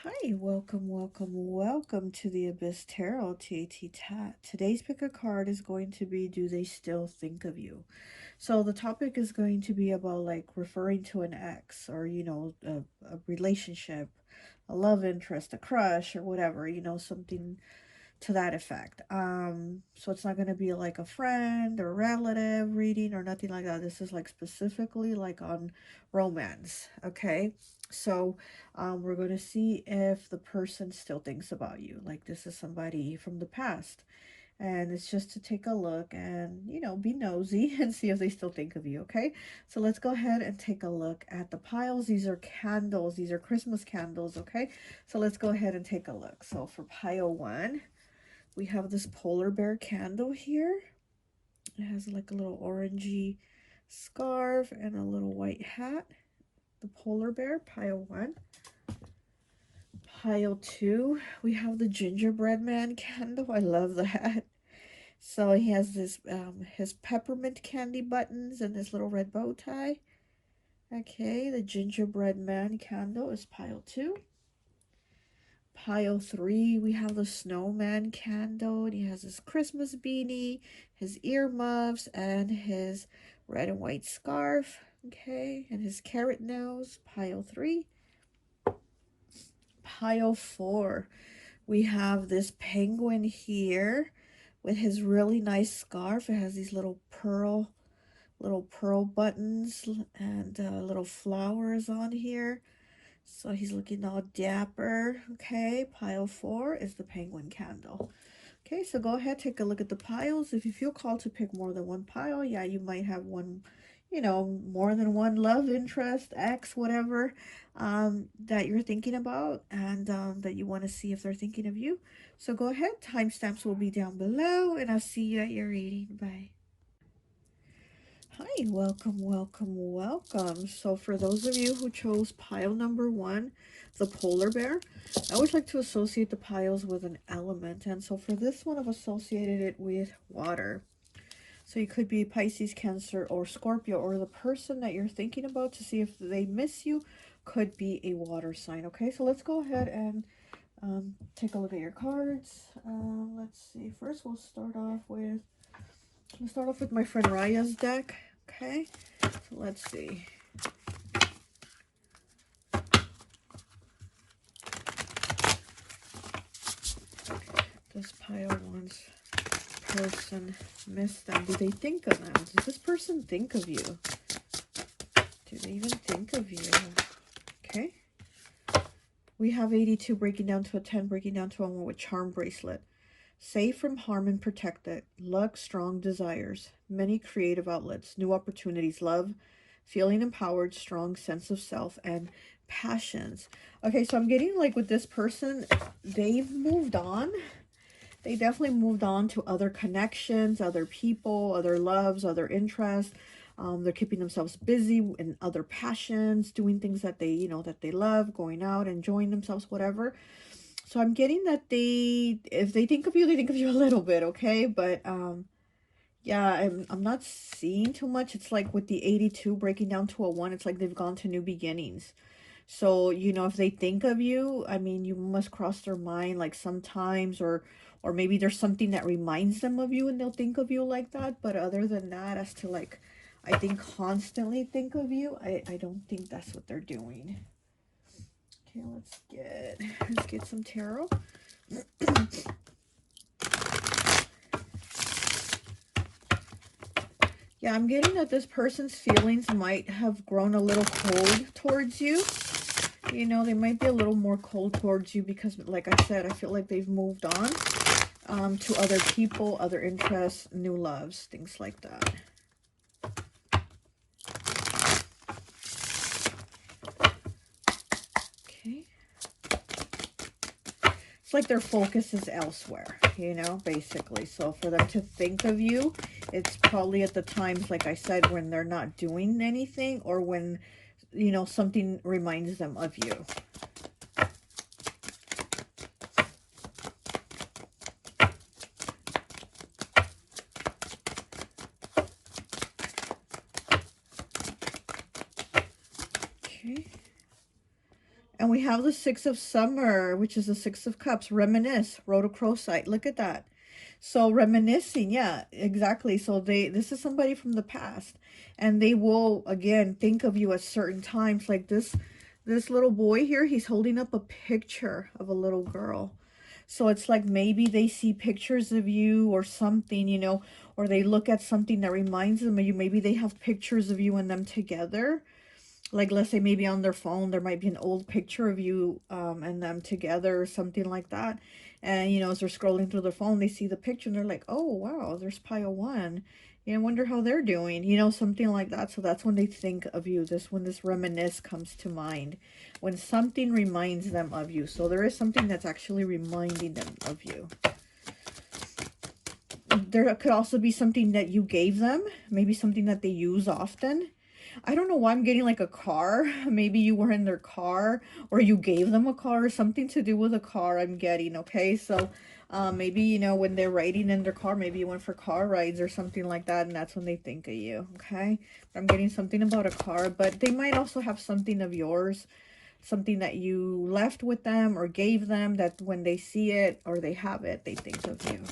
Hi, welcome to the Abyss Tarot, T.A.T. Tat. Today's pick a card is going to be Do They Still Think of You? So the topic is going to be about like referring to an ex or, a relationship, a love interest, a crush or whatever, something to that effect. So it's not going to be like a friend or relative reading or nothing like that. This is like specifically like on romance. Okay. So we're going to see if the person still thinks about you. Like this is somebody from the past. And it's just to take a look and, be nosy and see if they still think of you. Okay. So let's go ahead and take a look at the piles. These are candles. These are Christmas candles. Okay. So let's go ahead and take a look. So for pile one, we have this polar bear candle here. It has like a little orangey scarf and a little white hat. The polar bear, pile one. Pile two, we have the gingerbread man candle. I love that. So he has this his peppermint candy buttons and this little red bow tie. Okay, the gingerbread man candle is pile two. Pile three, we have the snowman candle, and he has his Christmas beanie, his earmuffs, and his red and white scarf. Okay, and his carrot nose. Pile three. Pile four, we have this penguin here with his really nice scarf. It has these little pearl buttons and little flowers on here. So he's looking all dapper. Okay, pile four is the penguin candle. Okay, so go ahead, take a look at the piles. If you feel called to pick more than one pile, yeah, you might have one, more than one love interest, ex, whatever, that you're thinking about and that you want to see if they're thinking of you. So go ahead, timestamps will be down below, and I'll see you at your reading. Bye. Hi, welcome. So for those of you who chose pile number one, the polar bear, I always like to associate the piles with an element. And so for this one, I've associated it with water. So you could be Pisces, Cancer, or Scorpio, or the person that you're thinking about to see if they miss you could be a water sign. Okay, so let's go ahead and take a look at your cards. Let's see. First, we'll start off with my friend Raya's deck. Okay, so let's see. This pile wants person miss them. Do they think of them? Does this person think of you? Do they even think of you? Okay. We have 82 breaking down to a 10, breaking down to a 1 with charm bracelet. Safe from harm and protected. Luck, strong desires. Many creative outlets. New opportunities. Love. Feeling empowered. Strong sense of self. And passions. Okay, so I'm getting like with this person, they've moved on. They definitely moved on to other connections, other people, other loves, other interests. They're keeping themselves busy in other passions, doing things that that they love, going out, enjoying themselves, whatever. So I'm getting that if they think of you, they think of you a little bit, okay? But yeah, I'm not seeing too much. It's like with the 82 breaking down to a 1, it's like they've gone to new beginnings. So, if they think of you, I mean, you must cross their mind like sometimes, or maybe there's something that reminds them of you and they'll think of you like that. But other than that, as to like, I think constantly think of you, I don't think that's what they're doing. Okay, let's get some tarot. Yeah, I'm getting that this person's feelings might have grown a little cold towards you. They might be a little more cold towards you because, like I said, I feel like they've moved on to other people, other interests, new loves, things like that. Okay. It's like their focus is elsewhere, basically. So for them to think of you, it's probably at the times, like I said, when they're not doing anything or when, something reminds them of you. Okay. And we have the Six of Summer, which is the Six of Cups. Reminisce, rhodochrosite. Look at that. So reminiscing, yeah, exactly. So this is somebody from the past, and they will again think of you at certain times. Like this little boy here, he's holding up a picture of a little girl. So it's like maybe they see pictures of you or something, you know, or they look at something that reminds them of you. Maybe they have pictures of you and them together. Like, let's say maybe on their phone, there might be an old picture of you and them together or something like that. And, you know, as they're scrolling through their phone, they see the picture and they're like, oh, wow, there's pile one. You know, I wonder how they're doing, you know, something like that. So that's when they think of you. When this reminisce comes to mind, when something reminds them of you. So there is something that's actually reminding them of you. There could also be something that you gave them, maybe something that they use often. I don't know why I'm getting like a car. Maybe you were in their car or you gave them a car or something to do with a car I'm getting, okay? So maybe, you know, when they're riding in their car, maybe you went for car rides or something like that, and that's when they think of you, okay? I'm getting something about a car, but they might also have something of yours, something that you left with them or gave them that when they see it or they have it, they think of you.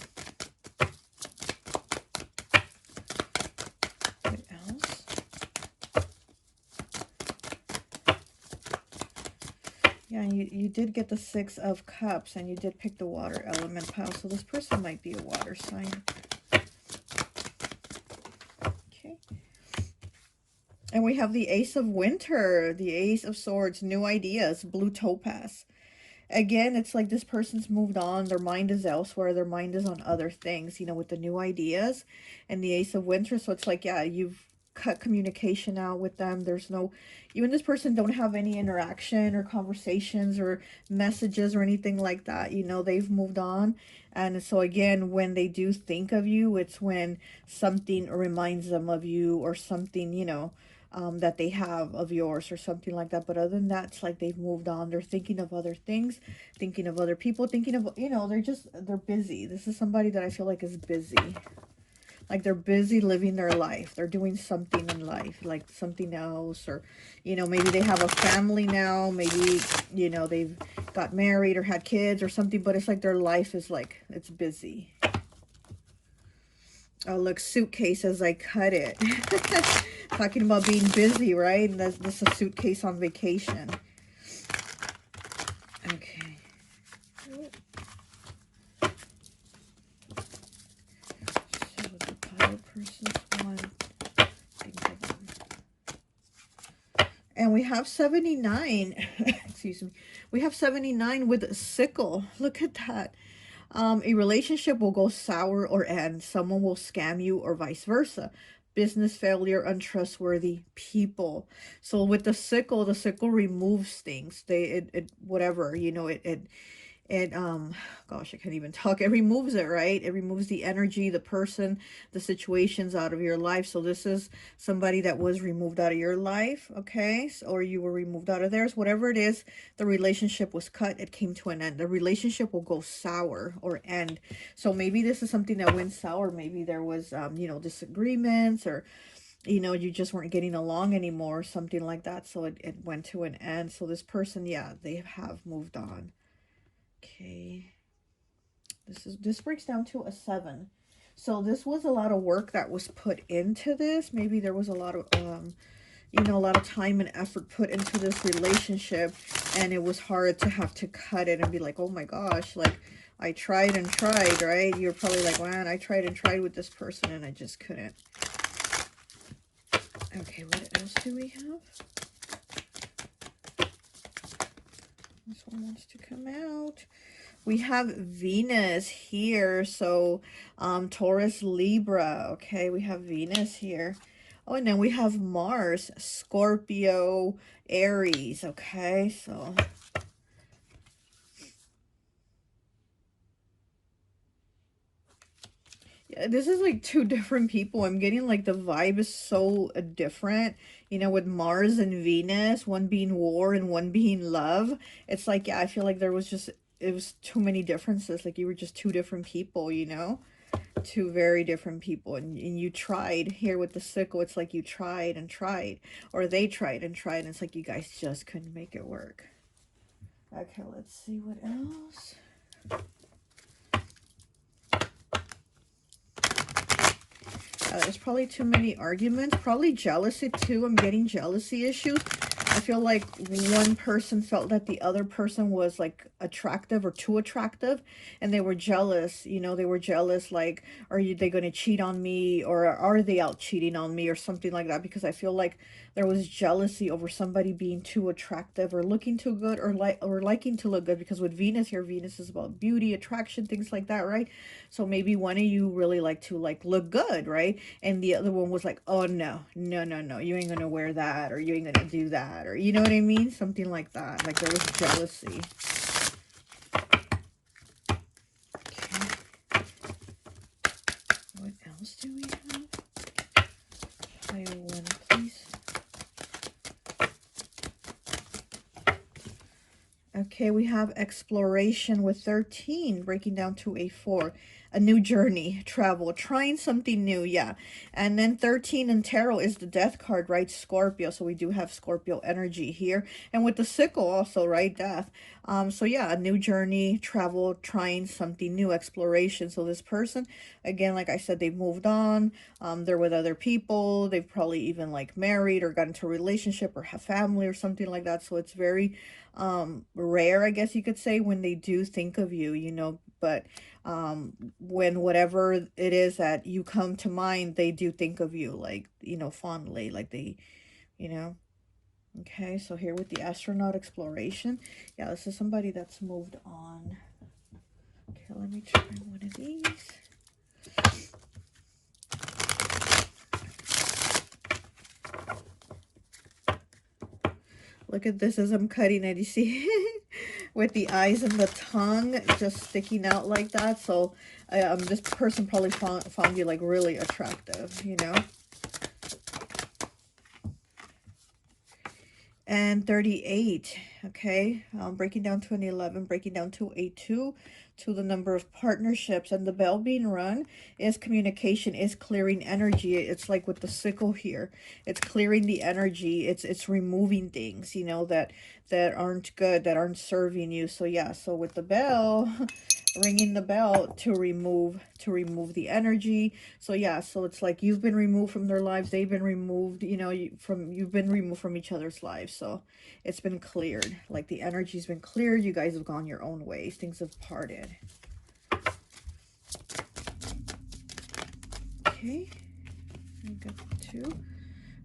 Yeah, you did get the Six of Cups, and you did pick the water element pile, so this person might be a water sign. Okay. And we have the Ace of Winter, the Ace of Swords, new ideas, blue topaz. Again, it's like this person's moved on. Their mind is elsewhere. Their mind is on other things, you know, with the new ideas and the Ace of Winter. So it's like, yeah, you've cut communication out with them. There's no, you and this person don't have any interaction or conversations or messages or anything like that. You know, they've moved on. And so again, when they do think of you, it's when something reminds them of you or something, you know, that they have of yours or something like that. But other than that, it's like they've moved on. They're thinking of other things, thinking of other people, thinking of, you know, they're busy. This is somebody that I feel like is busy. Like they're busy living their life. They're doing something in life, like something else, or, you know, maybe they have a family now. Maybe, you know, they've got married or had kids or something, but it's like their life is like, it's busy. Oh, look, suitcase as I cut it. Talking about being busy, right? And this is a suitcase on vacation. Okay. So the pile person's one. And we have 79. Excuse me. We have 79 with a sickle. Look at that. A relationship will go sour or end. Someone will scam you or vice versa. Business failure, untrustworthy people. So with the sickle removes things. Whatever, you know, gosh, I can't even talk. It removes it, right? It removes the energy, the person, the situations out of your life. So this is somebody that was removed out of your life, okay? So, or you were removed out of theirs. Whatever it is, the relationship was cut. It came to an end. The relationship will go sour or end. So maybe this is something that went sour. Maybe there was, you know, disagreements, or, you know, you just weren't getting along anymore, or something like that. So it went to an end. So this person, yeah, they have moved on. Okay, this breaks down to a 7. So this was a lot of work that was put into this. Maybe there was a lot of you know, a lot of time and effort put into this relationship, and it was hard to have to cut it and be like, oh my gosh, like I tried and tried, right? You're probably like, man, I tried and tried with this person and I just couldn't. Okay, what else do we have? This one wants to come out. We have Venus here. So Taurus, Libra. Okay, we have Venus here. Oh, and then we have Mars, Scorpio, Aries. Okay, so yeah, this is like two different people. I'm getting like the vibe is so different, you know, with Mars and Venus, one being war and one being love. It's like, yeah, I feel like there was just, it was too many differences. Like you were just two different people, you know, two very different people. And you tried here with the sickle. It's like you tried and tried, or they tried and tried. And it's like you guys just couldn't make it work. Okay, let's see what else. There's probably too many arguments. Probably jealousy too. I'm getting jealousy issues. I feel like one person felt that the other person was like attractive or too attractive, and they were jealous. You know, they were jealous. Like, they going to cheat on me, or are they out cheating on me, or something like that? Because I feel like there was jealousy over somebody being too attractive or looking too good, or liking to look good. Because with Venus here, Venus is about beauty, attraction, things like that, right? So maybe one of you really like to like look good, right? And the other one was like, oh no, no, no, no, you ain't gonna wear that, or you ain't gonna do that, or you know what I mean? Something like that. Like there was jealousy. Okay. What else do we have? Pile one, please. Okay, we have exploration with 13, breaking down to a 4. A new journey, travel, trying something new, yeah. And then 13 in tarot is the death card, right? Scorpio, so we do have Scorpio energy here. And with the sickle also, right? Death. So yeah, a new journey, travel, trying something new, exploration. So this person, again, like I said, they've moved on. They're with other people. They've probably even like married or got into a relationship or have family or something like that. So it's very rare, I guess you could say, when they do think of you, you know, but when whatever it is that you come to mind, they do think of you, like, you know, fondly, like they, you know. Okay, so here with the astronaut exploration, yeah, this is somebody that's moved on. Okay, let me try one of these. Look at this as I'm cutting it, you see? With the eyes and the tongue just sticking out like that. So this person probably found you like really attractive, you know? And 38, okay? Breaking down to an 11, breaking down to a 2, to the number of partnerships. And the bell being rung is communication, is clearing energy. It's like with the sickle here. It's clearing the energy. It's removing things, you know, that aren't good, that aren't serving you. So yeah, so with the bell, ringing the bell to remove the energy. So yeah, so it's like you've been removed from their lives, they've been removed, you know, you've been removed from each other's lives. So it's been cleared, like the energy's been cleared. You guys have gone your own ways, things have parted. Okay, I got 2.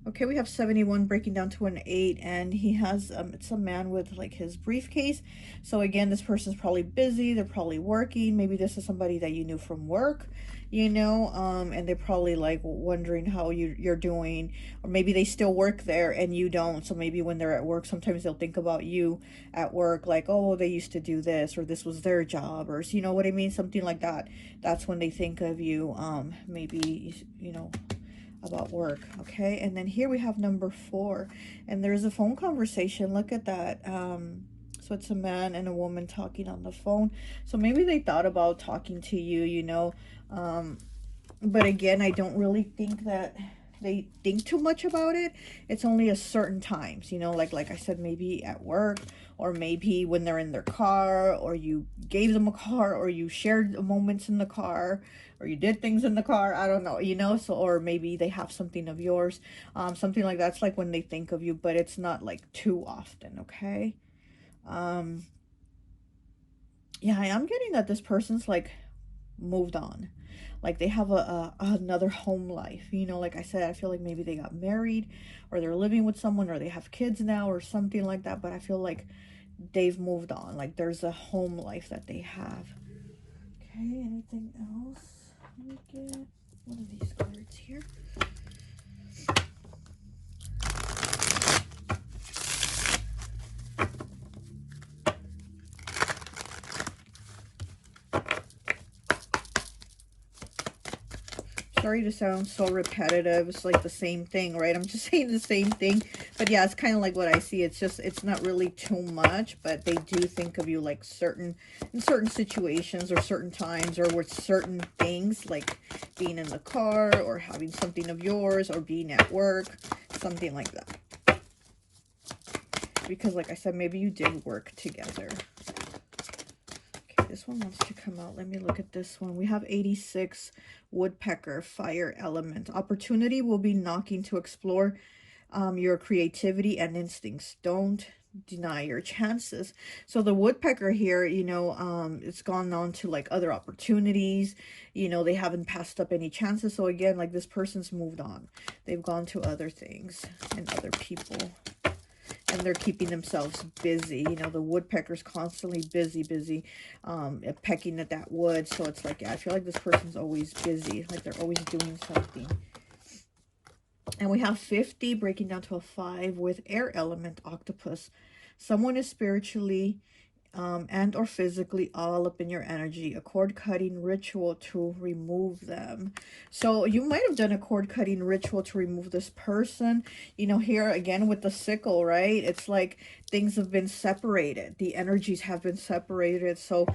Okay, we have 71 breaking down to an 8, and he has, it's a man with like his briefcase. So again, this person's probably busy, they're probably working. Maybe this is somebody that you knew from work, you know, and they're probably like wondering how you're doing, or maybe they still work there and you don't. So maybe when they're at work, sometimes they'll think about you at work, like, oh, they used to do this, or this was their job, or you know what I mean, something like that. That's when they think of you, maybe, you know, about work. Okay, and then here we have number 4, and there's a phone conversation. Look at that. So it's a man and a woman talking on the phone. So maybe they thought about talking to you, you know, but again, I don't really think that they think too much about it. It's only a certain times, you know, like I said, maybe at work, or maybe when they're in their car, or you gave them a car, or you shared moments in the car, or you did things in the car, I don't know, you know. So, or maybe they have something of yours, something like that's like when they think of you, but it's not like too often. Okay. Yeah, I am getting that this person's like moved on, like they have another home life, you know. Like I said, I feel like maybe they got married, or they're living with someone, or they have kids now, or something like that. But I feel like they've moved on, like there's a home life that they have. Okay, anything else? Let me get one of these cards here. Sorry to sound so repetitive. It's like the same thing, right? I'm just saying the same thing. But yeah, it's kind of like what I see. It's just, it's not really too much, but they do think of you like in certain situations, or certain times, or with certain things, like being in the car, or having something of yours, or being at work, something like that. because like I said, maybe you did work together. Okay, this one wants to come out. Let me look at this one. We have 86, woodpecker, fire element. Opportunity will be knocking to explore your creativity and instincts. Don't deny your chances. So the woodpecker here, you know, it's gone on to like other opportunities. You know, they haven't passed up any chances. So again, like this person's moved on. They've gone to other things and other people. And they're keeping themselves busy. You know, the woodpecker's constantly busy, pecking at that wood. So it's like, yeah, I feel like this person's always busy. Like they're always doing something. And we have 50 breaking down to a 5 with air element, octopus. Someone is spiritually and or physically all up in your energy. A cord cutting ritual to remove them. So you might have done a cord cutting ritual to remove this person. You know, here again with the sickle, right? It's like things have been separated. The energies have been separated. So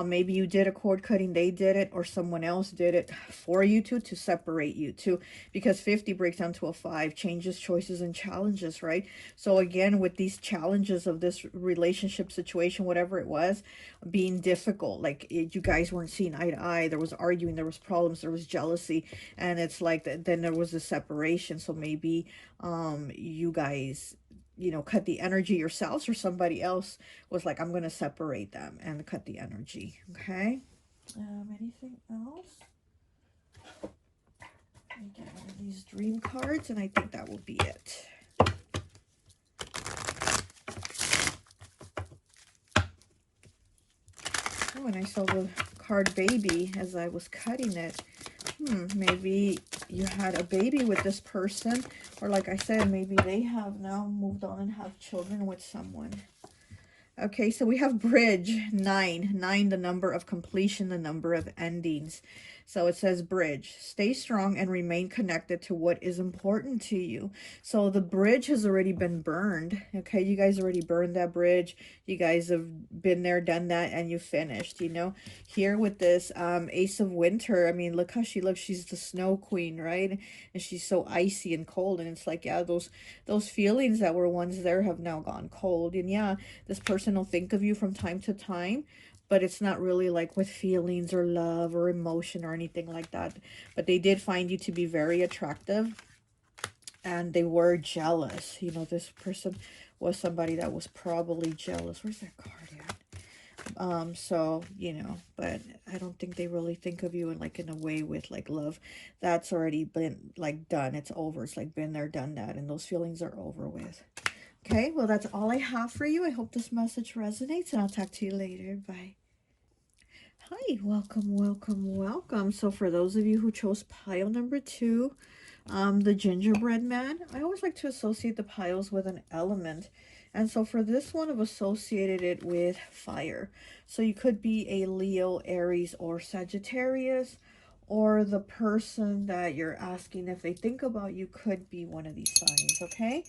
maybe you did a cord cutting, they did it, or someone else did it for you to separate you two, because 50 breaks down to a 5, changes, choices, and challenges, right? So again, with these challenges of this relationship situation, whatever it was, being difficult, like you guys weren't seeing eye to eye, there was arguing, there was problems, there was jealousy, and it's like then there was a separation. So maybe you guys, you know, cut the energy yourselves, or somebody else was like, I'm going to separate them and cut the energy. Okay. Anything else? Let me get one of these dream cards, and I think that will be it. Oh, and I saw the card baby as I was cutting it. Maybe you had a baby with this person, or like I said, maybe they have now moved on and have children with someone. Okay, so we have bridge, 9. 9, the number of completion, the number of endings. So it says bridge, stay strong and remain connected to what is important to you. So the bridge has already been burned. Okay, you guys already burned that bridge. You guys have been there, done that, and you finished, you know. Here with this Ace of Winter, I mean, look how she looks. She's the snow queen, right? And she's so icy and cold. And it's like, yeah, those feelings that were once there have now gone cold. And yeah, this person will think of you from time to time, but it's not really like with feelings or love or emotion or anything like that. But they did find you to be very attractive, and they were jealous. You know, this person was somebody that was probably jealous. Where's that card at? So, you know, but I don't think they really think of you in like in a way with like love. That's already been like done. It's over. It's like been there, done that, and those feelings are over with. Okay, well, that's all I have for you. I hope this message resonates, and I'll talk to you later. Bye. Hi, welcome. So for those of you who chose pile number 2, the gingerbread man, I always like to associate the piles with an element. And so for this one, I've associated it with fire. So you could be a Leo, Aries, or Sagittarius, or the person that you're asking if they think about you could be one of these signs, okay?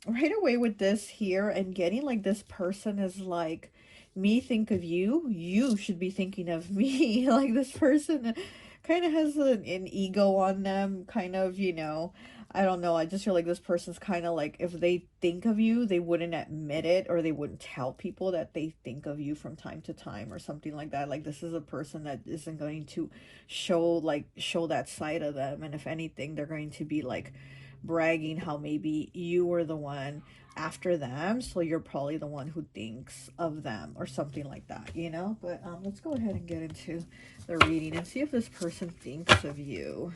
Right away with this here, and getting like this person is like, me think of you, you should be thinking of me. Like this person kind of has an ego on them, kind of, you know, I don't know. I just feel like this person's kind of like, if they think of you, they wouldn't admit it, or they wouldn't tell people that they think of you from time to time or something like that. Like this is a person that isn't going to show that side of them. And if anything, they're going to be like bragging how maybe you were the one after them, so you're probably the one who thinks of them or something like that, you know. But let's go ahead and get into the reading and see if this person thinks of you.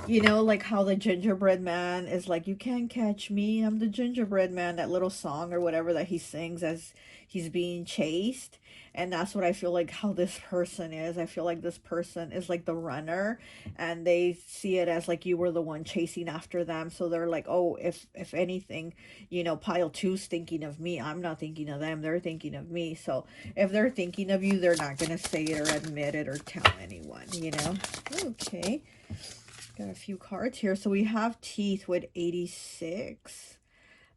You know, like how the gingerbread man is like, you can't catch me, I'm the gingerbread man, that little song or whatever that he sings as he's being chased. And that's what I feel like how this person is. I feel like this person is like the runner, and they see it as like you were the one chasing after them. So they're like, oh, if anything, you know, pile 2's thinking of me, I'm not thinking of them, they're thinking of me. So if they're thinking of you, they're not going to say it or admit it or tell anyone, you know. Okay. Got a few cards here. So we have teeth with 86.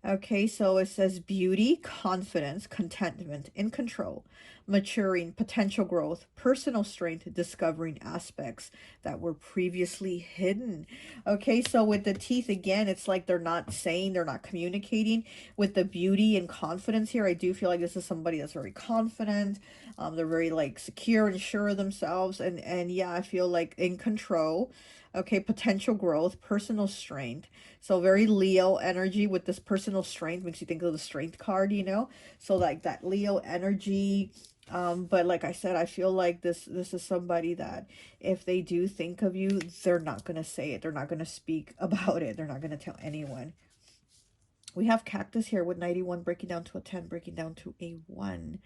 Okay, so it says beauty, confidence, contentment, in control, maturing, potential growth, personal strength, discovering aspects that were previously hidden. Okay, so with the teeth again, it's like they're not saying, they're not communicating. With the beauty and confidence here, I do feel like this is somebody that's very confident. They're very like secure and sure of themselves, and yeah, I feel like in control. Okay, potential growth, personal strength. So very Leo energy with this personal strength makes you think of the strength card, you know? So like that Leo energy. But like I said, I feel like this is somebody that if they do think of you, they're not gonna say it. They're not gonna speak about it. They're not gonna tell anyone. We have cactus here with 91 breaking down to a 10, breaking down to a 1.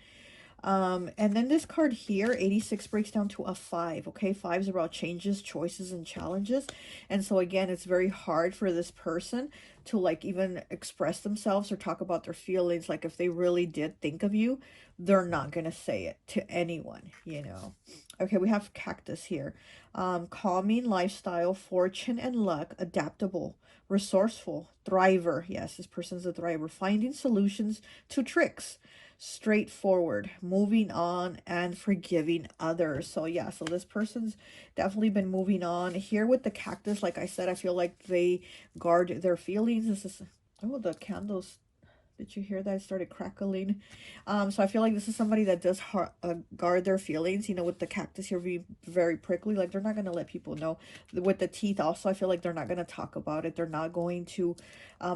And then this card here, 86 breaks down to a 5. Okay, 5 is about changes, choices, and challenges. And so again, it's very hard for this person to like even express themselves or talk about their feelings. Like if they really did think of you, they're not gonna say it to anyone, you know. Okay, we have cactus here. Calming lifestyle, fortune and luck, adaptable, resourceful, thriver. Yes, this person's a thriver. Finding solutions to tricks, straightforward, moving on, and forgiving others. So yeah, so this person's definitely been moving on. Here with the cactus, like I said, I feel like they guard their feelings. This is, oh, the candles, did you hear that? It started crackling. So I feel like this is somebody that does guard their feelings. You know, with the cactus here, be very prickly. Like they're not gonna let people know. With the teeth, also, I feel like they're not gonna talk about it. They're not going to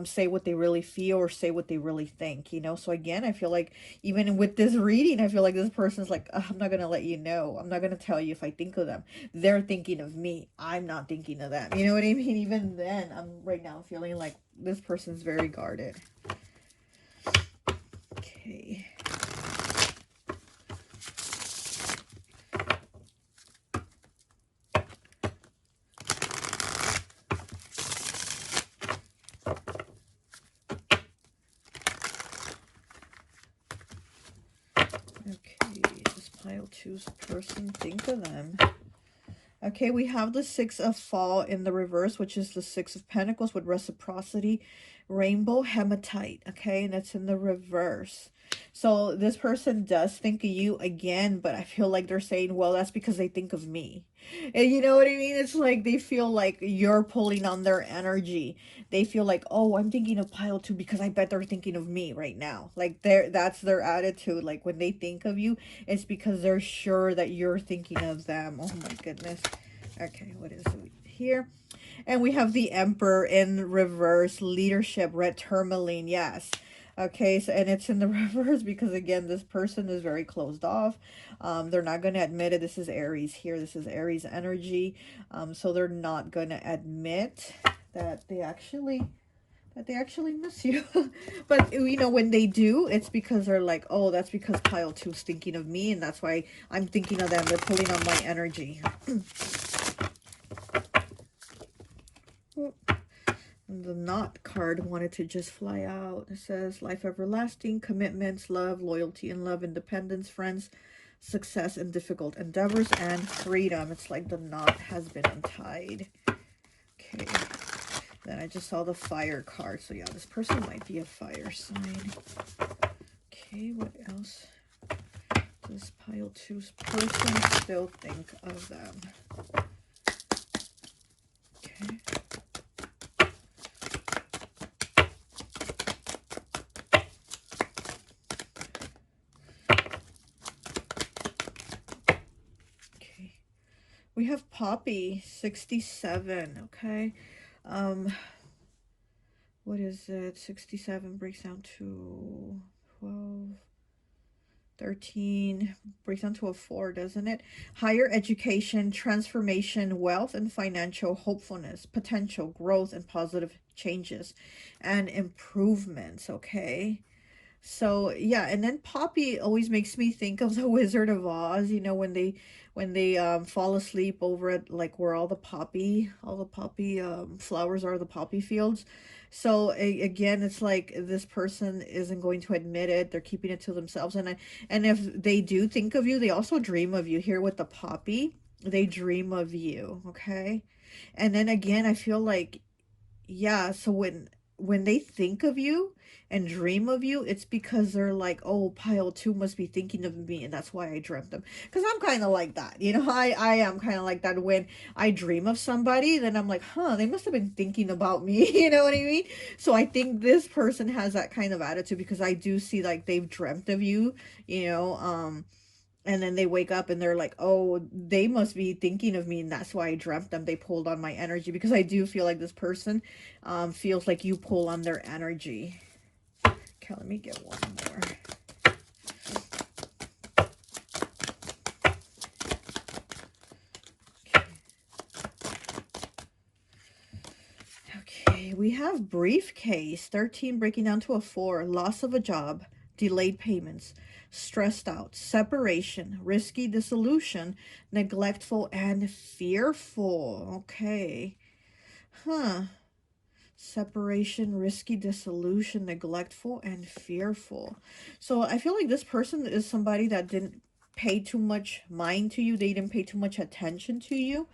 say what they really feel or say what they really think. You know. So again, I feel like even with this reading, I feel like this person's like, I'm not gonna let you know. I'm not gonna tell you if I think of them. They're thinking of me. I'm not thinking of them. You know what I mean? Even then, I'm right now feeling like this person's very guarded. Okay. Okay, this pile choose person, think of them. Okay, we have the Six of Fall in the reverse, which is the Six of Pentacles with reciprocity, rainbow, hematite. Okay, and it's in the reverse. So this person does think of you again, but I feel like they're saying, well, that's because they think of me. And you know what I mean? It's like they feel like you're pulling on their energy. They feel like, oh, I'm thinking of pile two because I bet they're thinking of me right now. Like that's their attitude. Like when they think of you, it's because they're sure that you're thinking of them. Oh my goodness. Okay, what is it here? And we have the Emperor in reverse, leadership, red tourmaline, yes. Okay, so and it's in the reverse because again, this person is very closed off. They're not going to admit it. This is Aries here. This is Aries energy. So they're not going to admit that they actually miss you. But you know, when they do, it's because they're like, oh, that's because pile two is thinking of me, and that's why I'm thinking of them. They're pulling on my energy. The Knot card wanted to just fly out. It says life everlasting, commitments, love, loyalty and love, independence, friends, success in difficult endeavors, and freedom. It's like the knot has been untied. Okay. Then I just saw the fire card. So yeah, this person might be a fire sign. Okay, what else does pile two's person still think of them? Okay. We have Poppy, 67, okay? What is it? 67 breaks down to 12, 13, breaks down to a 4, doesn't it? Higher education, transformation, wealth and financial hopefulness, potential growth and positive changes and improvements, okay? So yeah, and then Poppy always makes me think of the Wizard of Oz, you know, when they fall asleep over at like where all the poppy flowers are, the poppy fields. So again, it's like this person isn't going to admit it. They're keeping it to themselves. And if they do think of you, they also dream of you. Here with the poppy, they dream of you, okay? And then again, I feel like yeah, so when they think of you and dream of you, it's because they're like, oh, pile 2 must be thinking of me, and that's why I dreamt them. Because I'm kind of like that, you know. I am kind of like that. When I dream of somebody, then I'm like, huh, they must have been thinking about me. You know what I mean? So I think this person has that kind of attitude, because I do see like they've dreamt of you, you know. And then they wake up and they're like, oh, they must be thinking of me, and that's why I dreamt them. They pulled on my energy, because I do feel like this person feels like you pull on their energy. Okay, let me get one more. Okay, we have briefcase, 13 breaking down to a 4, loss of a job, delayed payments, stressed out, separation, risky dissolution, neglectful, and fearful. Okay. Huh. Separation, risky dissolution, neglectful, and fearful. So I feel like this person is somebody that didn't pay too much mind to you. They didn't pay too much attention to you.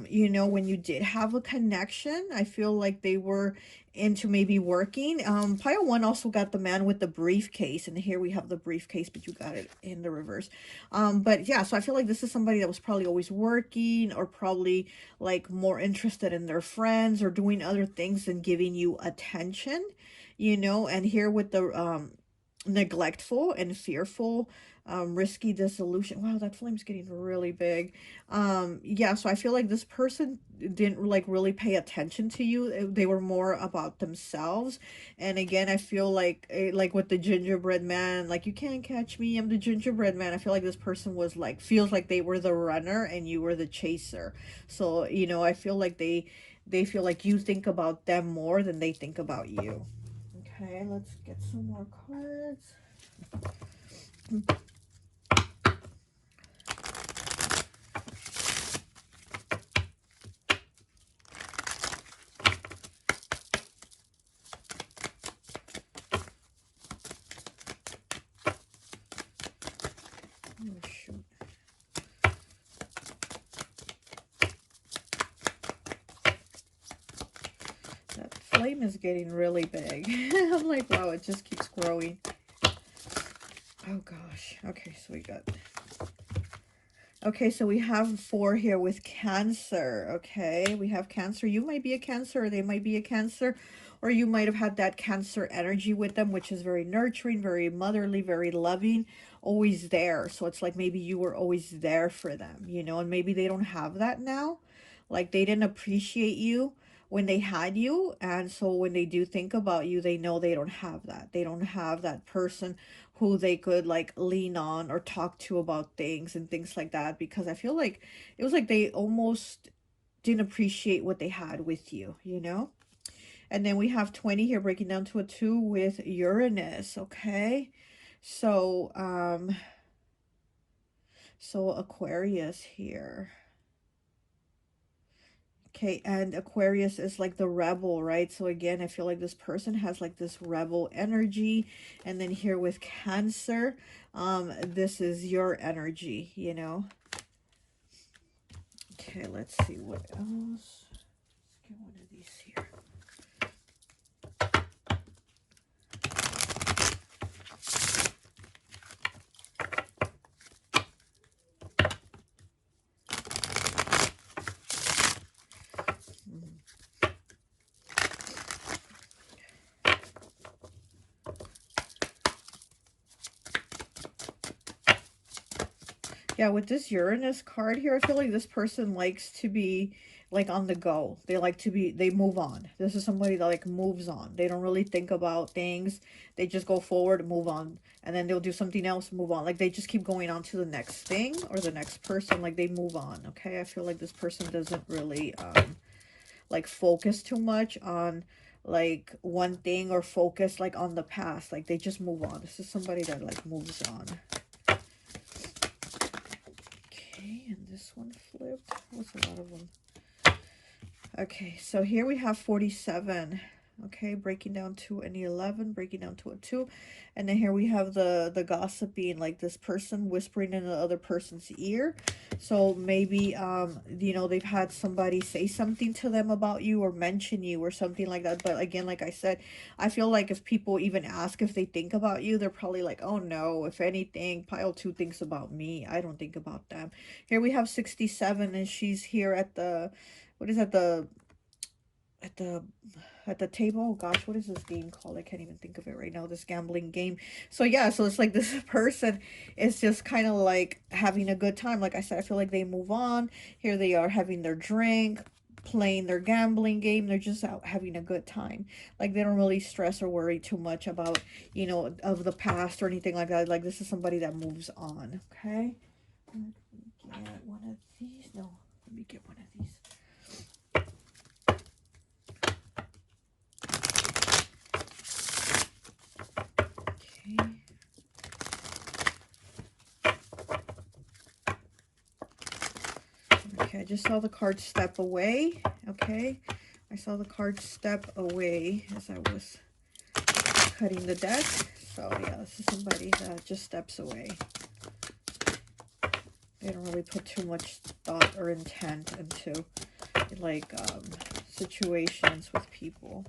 You know, when you did have a connection, I feel like they were into maybe working. Pile 1 also got the man with the briefcase, and here we have the briefcase, but you got it in the reverse. But yeah, so I feel like this is somebody that was probably always working, or probably like more interested in their friends or doing other things than giving you attention, you know. And here with the neglectful and fearful, risky dissolution. Wow, that flame's getting really big. Yeah, so I feel like this person didn't like really pay attention to you. They were more about themselves. And again, I feel like with the gingerbread man, like, you can't catch me, I'm the gingerbread man. I feel like this person was like, feels like they were the runner and you were the chaser. So, you know, I feel like they feel like you think about them more than they think about you. Okay, let's get some more cards. Oh, shoot. That flame is getting really big. I'm like, wow, it just keeps growing. Oh gosh. Okay, so we got... Okay, so we have 4 here with Cancer. Okay, we have Cancer. You might be a Cancer, or they might be a Cancer, or you might have had that Cancer energy with them, which is very nurturing, very motherly, very loving, always there. So it's like maybe you were always there for them, you know, and maybe they don't have that now. Like, they didn't appreciate you when they had you, and so when they do think about you, they know they don't have that. They don't have that person who they could like lean on or talk to about things and things like that, because I feel like it was like they almost didn't appreciate what they had with you, you know. And then we have 20 here breaking down to a 2 with Uranus. Okay, so so Aquarius here. Okay, and Aquarius is like the rebel, right? So again, I feel like this person has like this rebel energy. And then here with Cancer, this is your energy, you know. Okay, let's see what else. Let's get one of these here. Yeah, with this Uranus card here, I feel like this person likes to be like on the go. They like to be, they move on. This is somebody that like moves on. They don't really think about things. They just go forward, move on. And then they'll do something else, move on. Like, they just keep going on to the next thing or the next person. Like, they move on, okay? I feel like this person doesn't really like focus too much on like one thing, or focus like on the past. Like, they just move on. This is somebody that like moves on. And this one flipped. What's a lot of them? Okay, so here we have 47. Okay, breaking down to an 11, breaking down to a 2. And then here we have the gossiping, like this person whispering in the other person's ear. So maybe, you know, they've had somebody say something to them about you or mention you or something like that. But again, like I said, I feel like if people even ask if they think about you, they're probably like, oh no, if anything, pile 2 thinks about me. I don't think about them. Here we have 67, and she's here at the, what is that, at the at the table. Oh gosh, what is this game called? I can't even think of it right now, this gambling game. So yeah, so it's like this person is just kind of like having a good time. Like I said, I feel like they move on. Here they are having their drink, playing their gambling game. They're just out having a good time. Like they don't really stress or worry too much about, you know, of the past or anything like that. Like this is somebody that moves on. Okay, let me get one of these. No, let me get one of these. Okay, I just saw the card step away. Okay, I saw the card step away as I was cutting the deck. So yeah, this is somebody that just steps away. They don't really put too much thought or intent into like situations with people.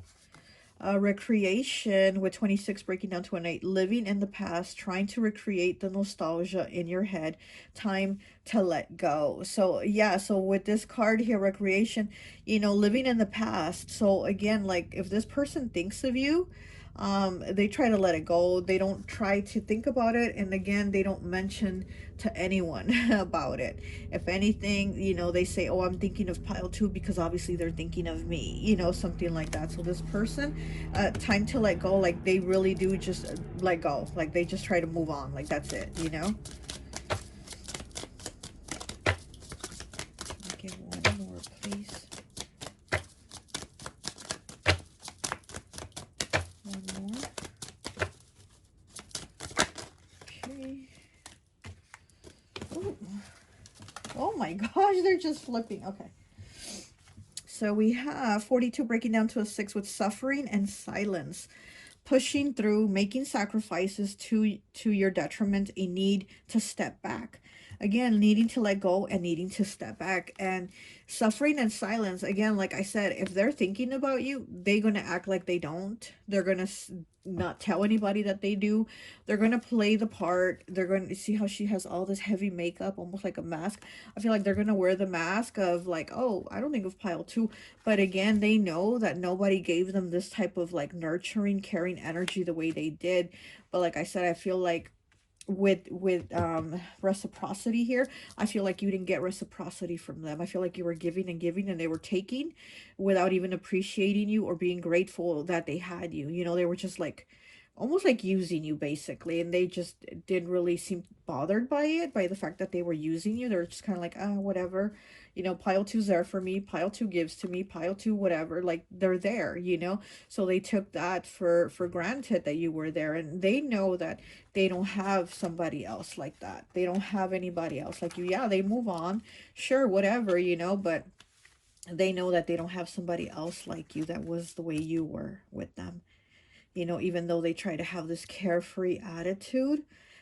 Recreation with 26 breaking down to an 8. Living in the past, trying to recreate the nostalgia in your head. Time to let go. So yeah, so with this card here, recreation, you know, living in the past. So again, like if this person thinks of you, they try to let it go. They don't try to think about it, and again, they don't mention to anyone about it. If anything, you know, they say, oh, I'm thinking of pile 2 because obviously they're thinking of me, you know, something like that. So this person, time to let go, like they really do just let go, like they just try to move on, like that's it, you know. Give one more, please. One more. Okay. Ooh. Oh my gosh, they're just flipping. Okay. So we have 42 breaking down to a 6 with suffering and silence. Pushing through, making sacrifices to your detriment, a need to step back. Again, needing to let go and needing to step back. And suffering and silence, again, like I said, if they're thinking about you, they're going to act like they don't. They're going to not tell anybody that they do. They're going to play the part. They're going to see how she has all this heavy makeup, almost like a mask. I feel like they're going to wear the mask of like, oh, I don't think of pile 2. But again, they know that nobody gave them this type of like nurturing, caring energy the way they did. But like I said, I feel like with reciprocity here, I feel like you didn't get reciprocity from them. I feel like you were giving and giving and they were taking without even appreciating you or being grateful that they had you. You know, they were just like almost like using you basically, and they just didn't really seem bothered by it, by the fact that they were using you. They're just kind of like, ah, whatever, you know, pile 2's there for me, pile 2 gives to me, pile 2 whatever, like they're there, you know. So they took that for granted that you were there, and they know that they don't have somebody else like that. They don't have anybody else like you. Yeah, they move on, sure, whatever, you know, but they know that they don't have somebody else like you that was the way you were with them. You know, even though they try to have this carefree attitude,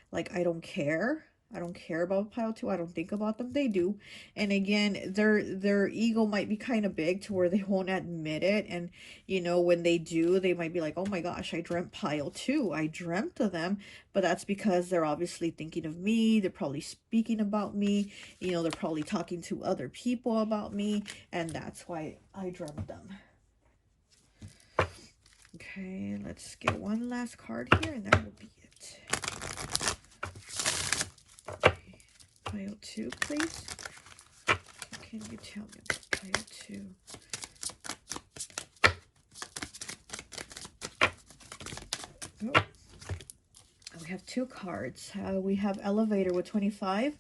like I don't care, I don't care about pile 2, I don't think about them, they do. And again, their ego might be kind of big to where they won't admit it. And you know, when they do, they might be like, oh my gosh, I dreamt pile 2, I dreamt of them. But that's because they're obviously thinking of me, they're probably speaking about me, you know, they're probably talking to other people about me, and that's why I dreamt them. Okay, let's get one last card here, and that will be it. Okay. Pile 2, please. What can you tell me about pile 2? Oh, we have 2 cards. We have Elevator with 25,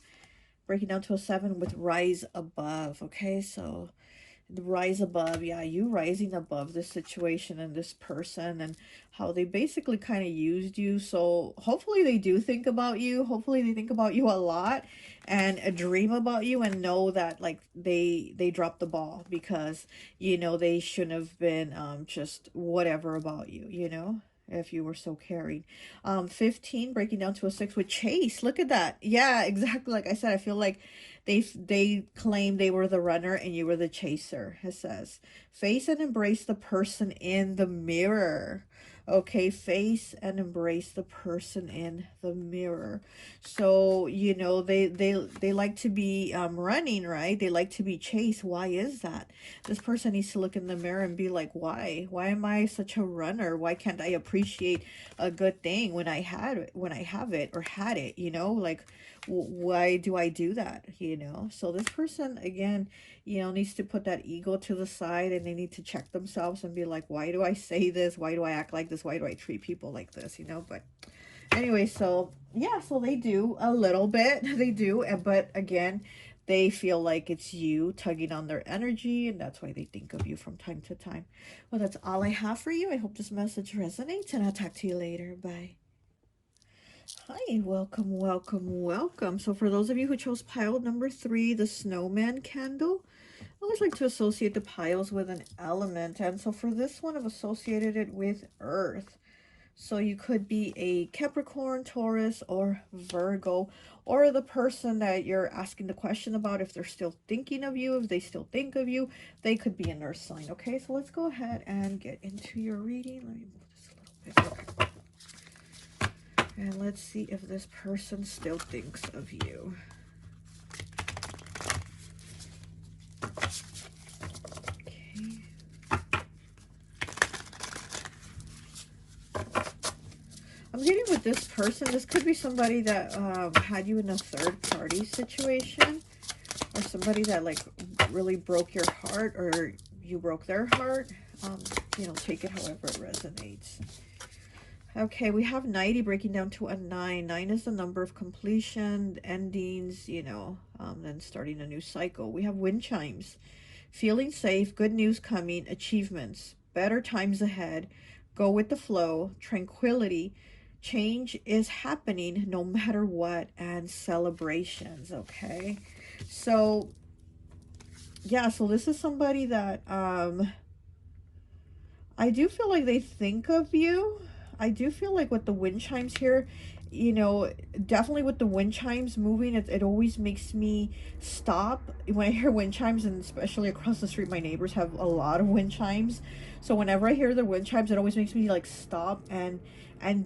breaking down to a 7 with Rise Above. Okay, so rise above. Yeah, you rising above this situation and this person, and how they basically kind of used you. So hopefully they do think about you. Hopefully they think about you a lot, and dream about you, and know that like they dropped the ball, because you know they shouldn't have been just whatever about you, you know, if you were so caring. 15 breaking down to a 6 with Chase. Look at that. Yeah, exactly. Like I said, I feel like they claim they were the runner and you were the chaser. It says, face and embrace the person in the mirror. Okay, face and embrace the person in the mirror. So, you know, they like to be running, right? They like to be chased. Why is that? This person needs to look in the mirror and be like, why? Why am I such a runner? Why can't I appreciate a good thing when I have it or had it, you know? Like, why do I do that, you know? So this person, again, you know, needs to put that ego to the side, and they need to check themselves and be like, why do I say this? Why do I act like this? Why do I treat people like this, you know? But anyway, so yeah, so they do a little bit. They do, but again, they feel like it's you tugging on their energy, and that's why they think of you from time to time. Well, that's all I have for you. I hope this message resonates, and I'll talk to you later. Bye. Hi, welcome, welcome, welcome. So for those of you who chose pile number 3, the snowman candle, I always like to associate the piles with an element. And so for this one, I've associated it with earth. So you could be a Capricorn, Taurus, or Virgo, or the person that you're asking the question about, if they're still thinking of you, if they still think of you, they could be an earth sign. Okay, so let's go ahead and get into your reading. Let me move this a little bit. Okay. And let's see if this person still thinks of you. Okay. I'm getting with this person, this could be somebody that had you in a third party situation, or somebody that like really broke your heart, or you broke their heart. You know, take it however it resonates. Okay, we have 90 breaking down to a 9. 9 is the number of completion, endings, you know, then starting a new cycle. We have wind chimes, feeling safe, good news coming, achievements, better times ahead, go with the flow, tranquility, change is happening no matter what, and celebrations. Okay, so yeah, so this is somebody that I do feel like they think of you. I do feel like with the wind chimes here, you know, definitely with the wind chimes moving, it always makes me stop when I hear wind chimes, and especially across the street, my neighbors have a lot of wind chimes. So whenever I hear the wind chimes, it always makes me like stop and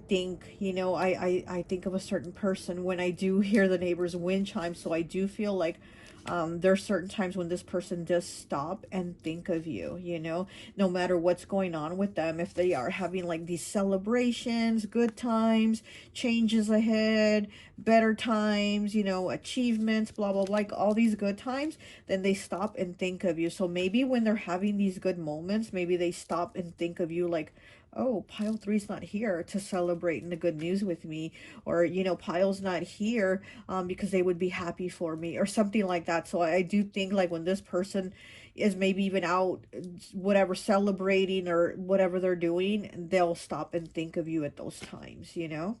think, you know, I think of a certain person when I do hear the neighbors' wind chimes. So I do feel like there are certain times when this person does stop and think of you, you know, no matter what's going on with them. If they are having like these celebrations, good times, changes ahead, better times, you know, achievements, blah, blah, blah, like all these good times, then they stop and think of you. So maybe when they're having these good moments, maybe they stop and think of you like, oh, pile three's not here to celebrate in the good news with me, or you know, pile's not here because they would be happy for me, or something like that. So I do think like when this person is maybe even out, whatever, celebrating or whatever they're doing, they'll stop and think of you at those times, you know.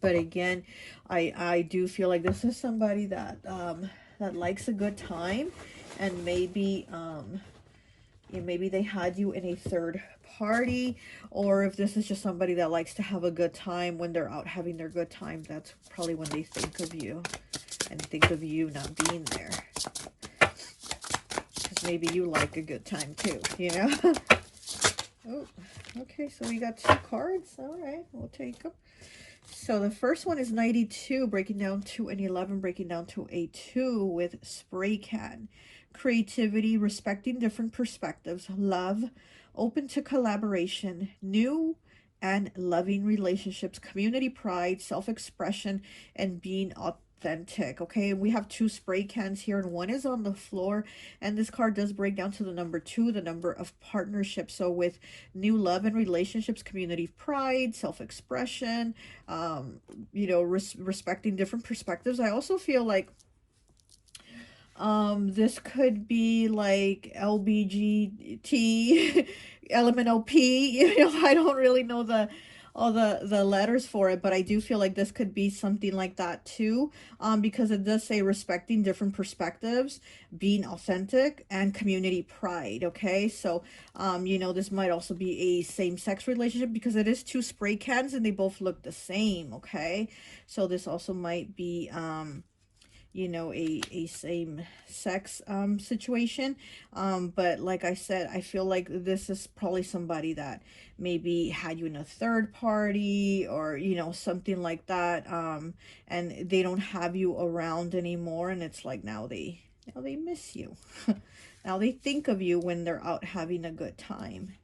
But again, I do feel like this is somebody that that likes a good time, and maybe maybe they had you in a third party, or if this is just somebody that likes to have a good time, when they're out having their good time, that's probably when they think of you, and think of you not being there, because maybe you like a good time too, you know. Oh, okay, so we got 2 cards. All right, we'll take them. So the first one is 92, breaking down to an 11, breaking down to a 2 with spray can. Creativity, respecting different perspectives, love, open to collaboration, new and loving relationships, community pride, self-expression, and being authentic. Okay, we have 2 spray cans here, and one is on the floor, and this card does break down to the number 2, the number of partnership. So with new love and relationships, community pride, self-expression, you know, respecting different perspectives, I also feel like This could be like LBGT, LMNOP. You know, I don't really know all the letters for it, but I do feel like this could be something like that too. Because it does say respecting different perspectives, being authentic, and community pride. Okay, so you know, this might also be a same-sex relationship because it is two spray cans and they both look the same. Okay, so this also might be you know, a same sex situation. But like I said, I feel like this is probably somebody that maybe had you in a third party or, you know, something like that. And they don't have you around anymore, and it's like now they miss you. Now they think of you when they're out having a good time.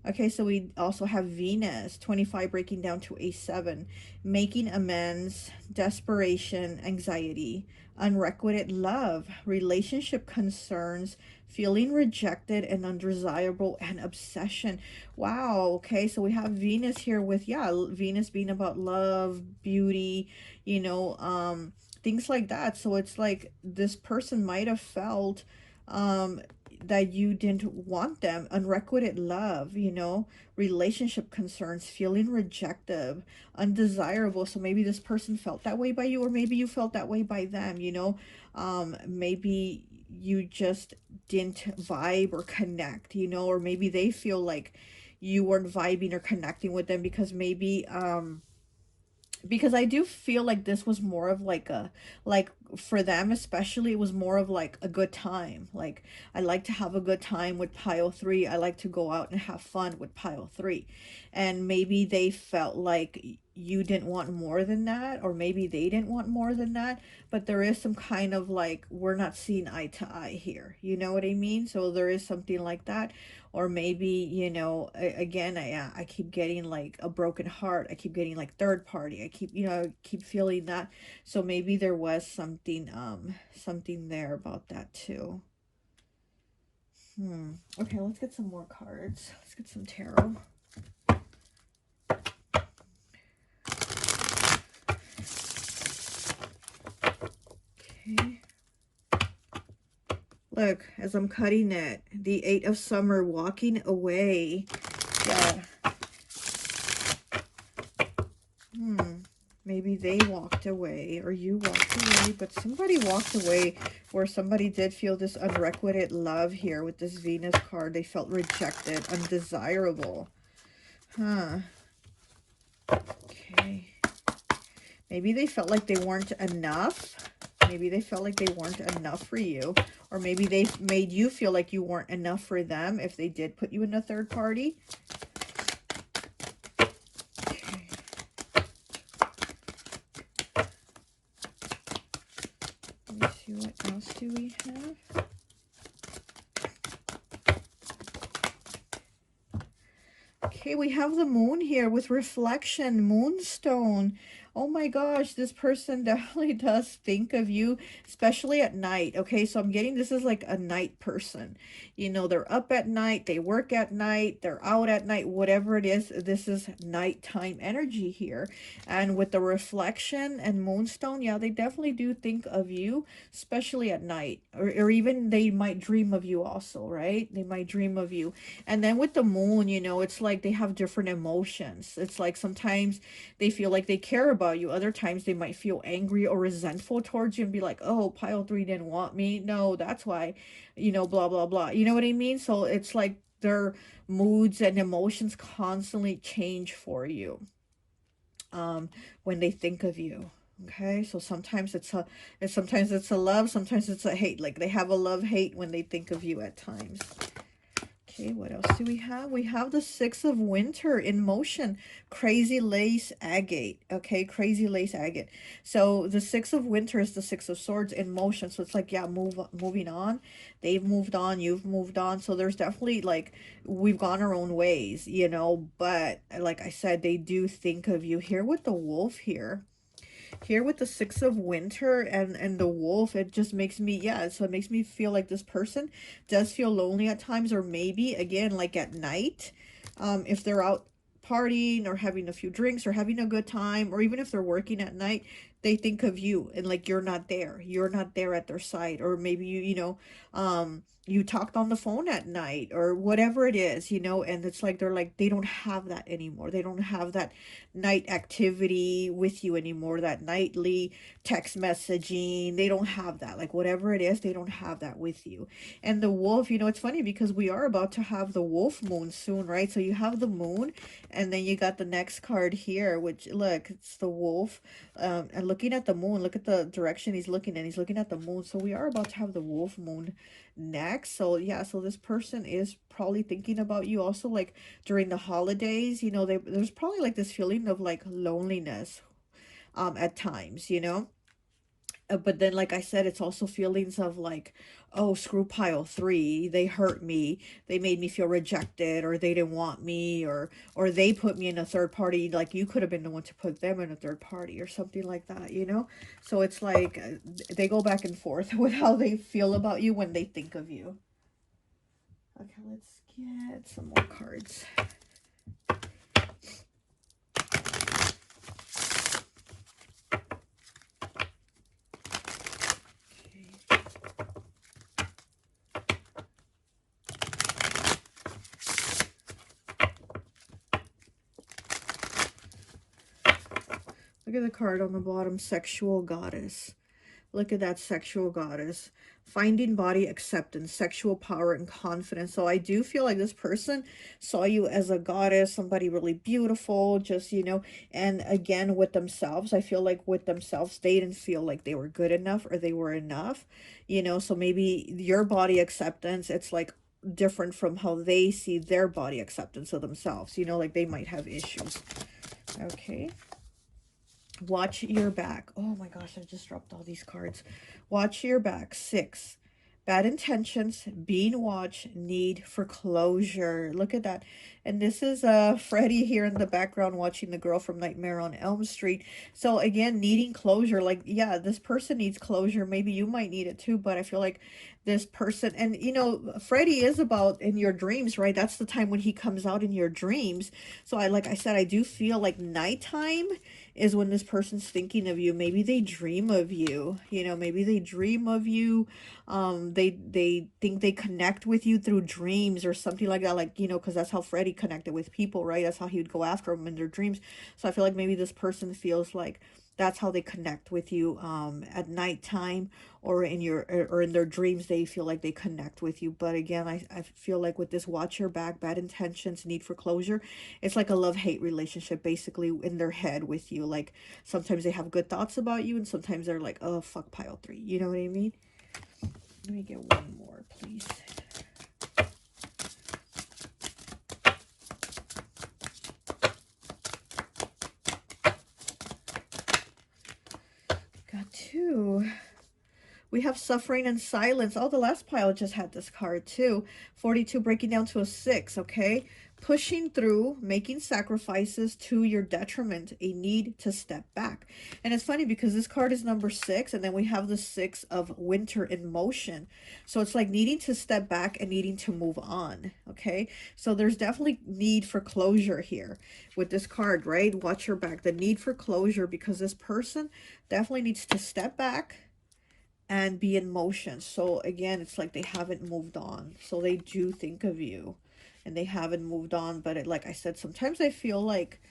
Okay, so we also have Venus, 25 breaking down to a 7, making amends, desperation, anxiety, unrequited love, relationship concerns, feeling rejected and undesirable, and obsession. Wow, okay, so we have Venus here with, yeah, Venus being about love, beauty, you know, things like that. So it's like this person might have felt that you didn't want them, unrequited love, you know, relationship concerns, feeling rejected, undesirable. So maybe this person felt that way by you, or maybe you felt that way by them, you know. Maybe you just didn't vibe or connect, you know, or maybe they feel like you weren't vibing or connecting with them because I do feel like this was more of like a, like for them especially, it was more of like a good time. Like, I like to have a good time with pile 3. I like to go out and have fun with pile 3. And maybe they felt like you didn't want more than that, or maybe they didn't want more than that, but there is some kind of like, we're not seeing eye to eye here, you know what I mean? So there is something like that. Or maybe, you know, again, I keep getting like a broken heart, I keep getting like third party, I keep, you know, keep feeling that. So maybe there was something something there about that too. Okay, let's get some more cards. Let's get some tarot. Okay. Look, as I'm cutting it, the 8 of Summer, walking away. Yeah. Maybe they walked away or you walked away, but somebody walked away where somebody did feel this unrequited love here with this Venus card. They felt rejected, undesirable. Huh. Okay. Maybe they felt like they weren't enough. Maybe they felt like they weren't enough for you. Or maybe they made you feel like you weren't enough for them if they did put you in a third party. Okay. Let me see, what else do we have? Okay, we have the moon here with reflection, moonstone. Oh my gosh, this person definitely does think of you, especially at night. Okay, so I'm getting this is like a night person. You know, they're up at night, they work at night, they're out at night, whatever it is, this is nighttime energy here. And with the reflection and moonstone, yeah, they definitely do think of you, especially at night. Or even they might dream of you also, right? They might dream of you. And then with the moon, you know, it's like they have different emotions. It's like sometimes they feel like they care about you. Other times they might feel angry or resentful towards you and be like, oh, pile 3 didn't want me. No, that's why, you know, blah, blah, blah. You know what I mean? So it's like their moods and emotions constantly change for you when they think of you. Okay, so sometimes sometimes it's a love, sometimes it's a hate. Like they have a love-hate when they think of you at times. Okay, what else do we have? We have the 6 of Winter in motion. Crazy lace agate. Okay, crazy lace agate. So the 6 of Winter is the 6 of Swords in motion. So it's like, yeah, moving on. They've moved on. You've moved on. So there's definitely like, we've gone our own ways, you know. But like I said, they do think of you here with the wolf here. Here with the 6 of Winter and the wolf, it just makes me, yeah, so it makes me feel like this person does feel lonely at times, or maybe again like at night, if they're out partying or having a few drinks or having a good time, or even if they're working at night, they think of you, and like you're not there at their side, or maybe you know, you talked on the phone at night or whatever it is, you know, and it's like they're like they don't have that anymore. They don't have that night activity with you anymore, that nightly text messaging. They don't have that. Like whatever it is, they don't have that with you. And the wolf, you know, it's funny because we are about to have the wolf moon soon, right? So you have the moon, and then you got the next card here, which look, it's the wolf. And looking at the moon, look at the direction he's looking in. He's looking at the moon. So we are about to have the wolf moon next. So yeah, so this person is probably thinking about you also, like during the holidays, you know, there's probably like this feeling of like loneliness at times, you know. But then like I said, it's also feelings of like, oh, screw pile three, they hurt me, they made me feel rejected, or they didn't want me, or they put me in a third party, like you could have been the one to put them in a third party or something like that, you know. So it's like they go back and forth with how they feel about you when they think of you. Okay, let's get some more cards. Look at the card on the bottom, sexual goddess. Look at that, sexual goddess. Finding body acceptance, sexual power, and confidence. So I do feel like this person saw you as a goddess, somebody really beautiful, just, you know, and again, with themselves, I feel like with themselves, they didn't feel like they were good enough or they were enough, you know, so maybe your body acceptance, it's like different from how they see their body acceptance of themselves, you know, like they might have issues. Okay. Watch your back. Oh my gosh, I just dropped all these cards. Watch your back. 6. Bad intentions, being watched, need for closure. Look at that. And this is Freddie here in the background watching the girl from Nightmare on Elm Street. So again, needing closure. Like, yeah, this person needs closure. Maybe you might need it too, but I feel like this person, and you know, Freddie is about in your dreams, right? That's the time when he comes out in your dreams. So I, like I said, I do feel like nighttime is when this person's thinking of you. Maybe they dream of you, you know, maybe they dream of you. They think they connect with you through dreams or something like that, like, you know, because that's how Freddie connected with people, right? That's how he would go after them in their dreams. So I feel like maybe this person feels like that's how they connect with you at nighttime, or in your, or in their dreams, they feel like they connect with you. But again, I feel like with this watch your back, bad intentions, need for closure, it's like a love-hate relationship basically in their head with you. Like sometimes they have good thoughts about you, and sometimes they're like, oh, fuck pile three, you know what I mean? Let me get one more, please. Got 2. We have suffering and silence. Oh, the last pile just had this card too. 42 breaking down to a 6, okay? Pushing through, making sacrifices to your detriment, a need to step back. And it's funny because this card is number 6, and then we have the 6 of winter in motion. So it's like needing to step back and needing to move on, okay? So there's definitely need for closure here with this card, right? Watch your back, the need for closure, because this person definitely needs to step back and be in motion. So again, it's like they haven't moved on. So they do think of you and they haven't moved on. But it, like I said, sometimes I feel like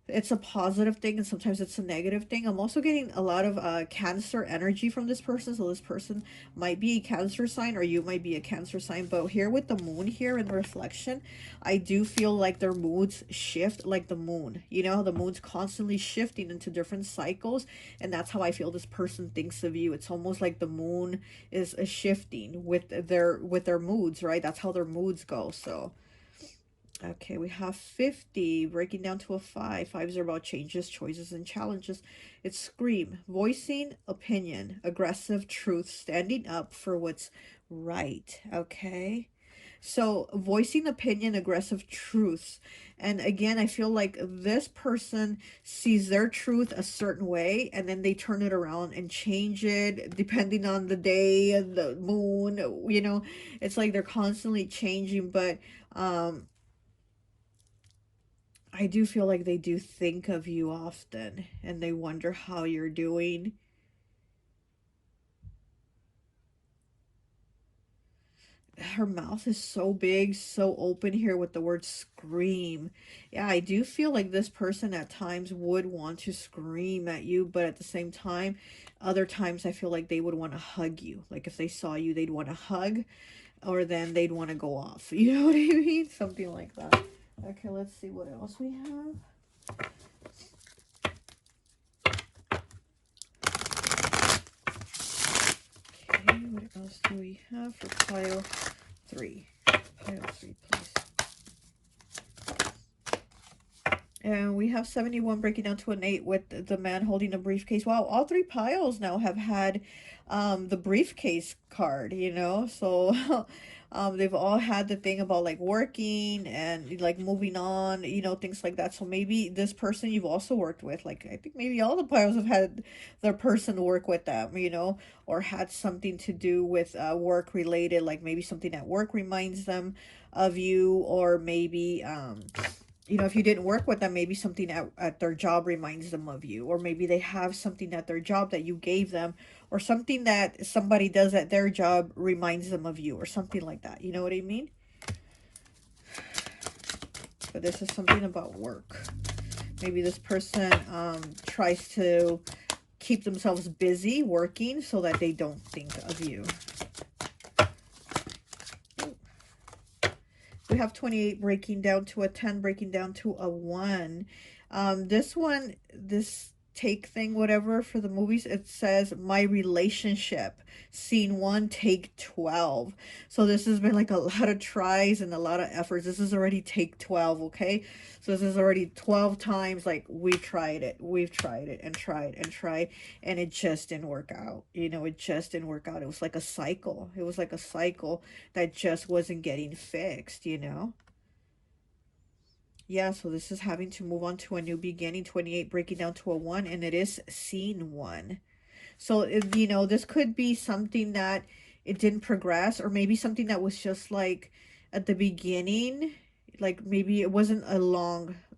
it's a positive thing and sometimes it's a negative thing. I'm also getting a lot of Cancer energy from this person. So this person might be a Cancer sign, or you might be a Cancer sign. But here with the moon here in the reflection, I do feel like their moods shift like the moon. You know, the moon's constantly shifting into different cycles, and that's how I feel this person thinks of you. It's almost like the moon is shifting with their moods, right? That's how their moods go. So okay, we have 50, breaking down to a 5. Fives are about changes, choices, and challenges. It's scream, voicing opinion, aggressive truth, standing up for what's right, okay? So voicing opinion, aggressive truths. And again, I feel like this person sees their truth a certain way, and then they turn it around and change it depending on the day and the moon, you know? It's like they're constantly changing, but I do feel like they do think of you often and they wonder how you're doing. Her mouth is so big, so open here with the word scream. Yeah, I do feel like this person at times would want to scream at you, but at the same time, other times I feel like they would want to hug you. Like if they saw you, they'd want to hug, or then they'd want to go off. You know what I mean? Something like that. Okay, let's see what else we have. Okay, what else do we have for pile 3? Pile 3, please. And we have 71 breaking down to an 8 with the man holding a briefcase. Wow, all 3 piles now have had the briefcase card, you know? So they've all had the thing about like working and like moving on, you know, things like that. So maybe this person you've also worked with, like I think maybe all the piles have had their person work with them, you know, or had something to do with work related, like maybe something at work reminds them of you, or maybe you know, if you didn't work with them, maybe something at their job reminds them of you, or maybe they have something at their job that you gave them, or something that somebody does at their job reminds them of you, or something like that. You know what I mean? But this is something about work. Maybe this person tries to keep themselves busy working so that they don't think of you. We have 28 breaking down to a 10, breaking down to a 1. This one, this take thing, whatever, for the movies, it says my relationship, scene 1, take 12. So this has been like a lot of tries and a lot of efforts. This is already take 12, okay? So this is already 12 times, like we've tried it and tried and tried, and it just didn't work out. You know, it just didn't work out. It was like a cycle. It was like a cycle that just wasn't getting fixed, you know? Yeah, so this is having to move on to a new beginning, 28 breaking down to a 1, and it is scene 1. So, you know, this could be something that it didn't progress, or maybe something that was just like at the beginning, like maybe it wasn't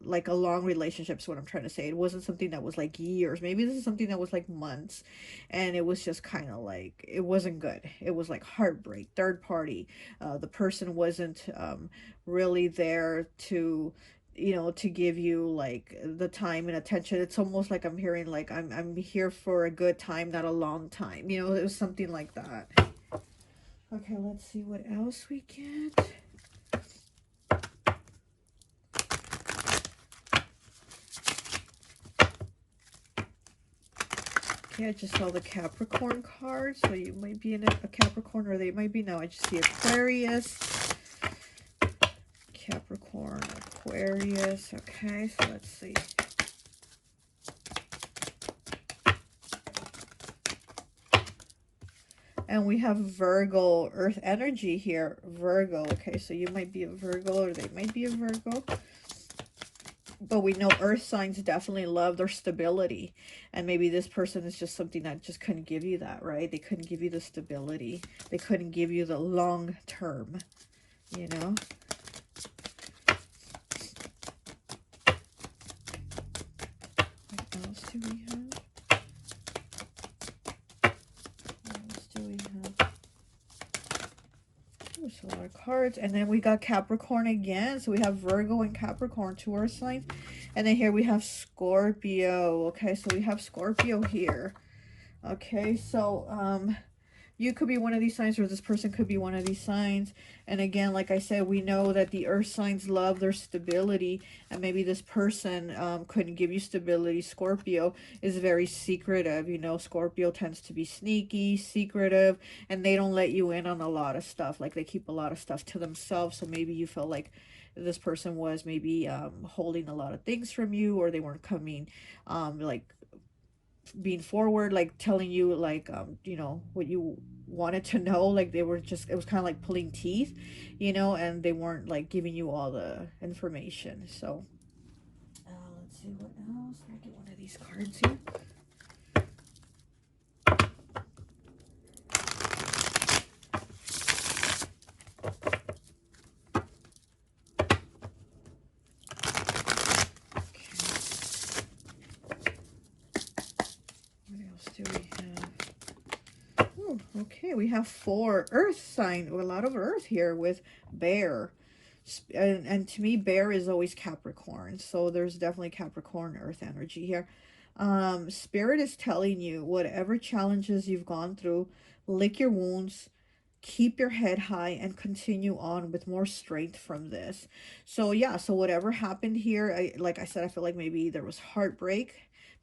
like a long relationship is what I'm trying to say. It wasn't something that was like years. Maybe this is something that was like months, and it was just kind of like, it wasn't good. It was like heartbreak, third party. The person wasn't really there to, you know, to give you like the time and attention. It's almost like I'm hearing like I'm here for a good time, not a long time. You know, it was something like that. Okay, let's see what else we get. Okay, I just saw the Capricorn card, so you might be in a Capricorn, or they might be, no, I just see Aquarius. Capricorn, Aquarius. Okay, so let's see. And we have Virgo, Earth energy here. Virgo. Okay, so you might be a Virgo, or they might be a Virgo. But we know Earth signs definitely love their stability. And maybe this person is just something that just couldn't give you that, right? They couldn't give you the stability. They couldn't give you the long term, you know? What else do we have? There's a lot of cards. And then we got Capricorn again. So we have Virgo and Capricorn, 2 earth signs. And then here we have Scorpio. Okay, so we have Scorpio here. Okay, so you could be one of these signs, or this person could be one of these signs. And again, like I said, we know that the earth signs love their stability, and maybe this person couldn't give you stability. Scorpio is very secretive. You know, Scorpio tends to be sneaky, secretive, and they don't let you in on a lot of stuff. Like they keep a lot of stuff to themselves. So maybe you felt like this person was maybe holding a lot of things from you, or they weren't coming like being forward, like telling you like you know, what you wanted to know. Like they were just, it was kind of like pulling teeth, you know, and they weren't like giving you all the information. So let's see what else. Let me get one of these cards here. Oh, okay. We have 4 earth sign. A lot of earth here with bear. And to me, bear is always Capricorn. So there's definitely Capricorn earth energy here. Spirit is telling you whatever challenges you've gone through, lick your wounds, keep your head high, and continue on with more strength from this. So yeah, so whatever happened here, like I said, I feel like maybe there was heartbreak,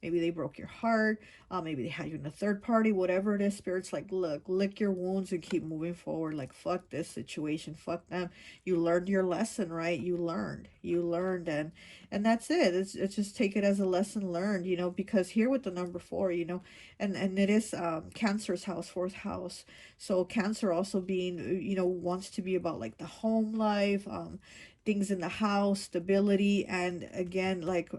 maybe they broke your heart, maybe they had you in a third party, whatever it is. Spirit's like, look, lick your wounds and keep moving forward. Like, fuck this situation, fuck them. You learned your lesson, right? You learned, and that's it. It's just take it as a lesson learned, because here with the number 4, and it is Cancer's house, 4th house. So Cancer also being, wants to be about like the home life, things in the house, stability, and again, like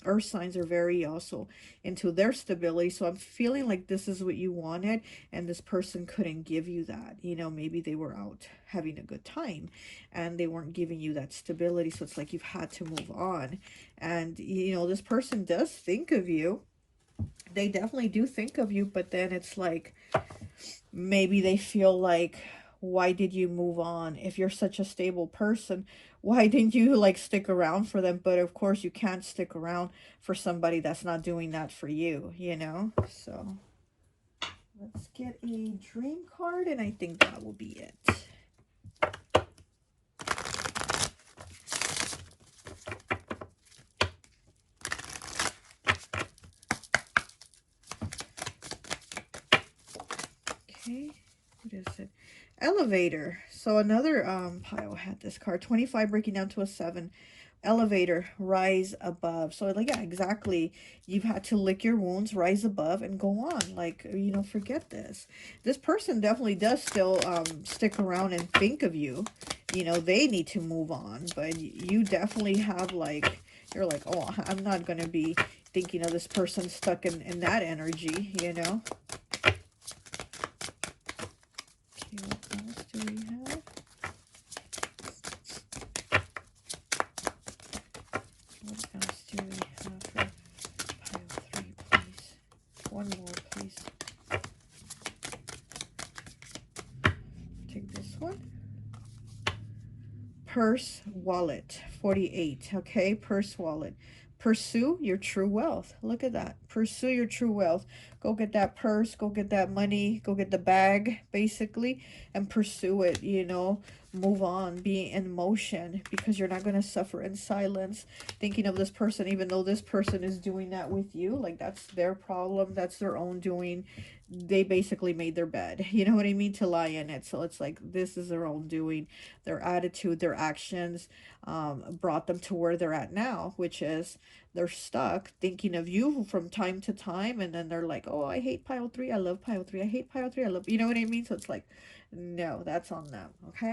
earth signs are very also into their stability. So I'm feeling like this is what you wanted, and this person couldn't give you that. Maybe they were out having a good time and they weren't giving you that stability. So it's like you've had to move on. And this person does think of you. They definitely do think of you, but then it's like maybe they feel like, why did you move on? If you're such a stable person, why didn't you like stick around for them? But of course you can't stick around for somebody that's not doing that for you. So let's get a dream card, and I think that will be it. Okay, what is it? Elevator. So another pile had this card. 25 breaking down to a 7. Elevator, rise above. So like, yeah, exactly. You've had to lick your wounds, rise above, and go on. Like, forget this. This person definitely does still stick around and think of you. They need to move on, but you definitely have like, you're like, oh, I'm not going to be thinking of this person stuck in that energy. What else do we have? What else do we have for pile 3, please? One more, please. Take this one. Purse, wallet, 48. Okay, purse, wallet. Pursue your true wealth. Look at that. Pursue your true wealth. Go get that purse, go get that money, go get the bag, basically, and pursue it, Move on, be in motion, because you're not going to suffer in silence thinking of this person, even though this person is doing that with you. Like, that's their problem. That's their own doing. They basically made their bed, you know what I mean, to lie in it. So it's like, this is their own doing. Their attitude, their actions brought them to where they're at now, which is they're stuck thinking of you from time to time, and then they're like, oh, I hate pile 3, I love pile 3, I hate pile 3, I love, you know what I mean? So it's like, no, that's on them. Okay,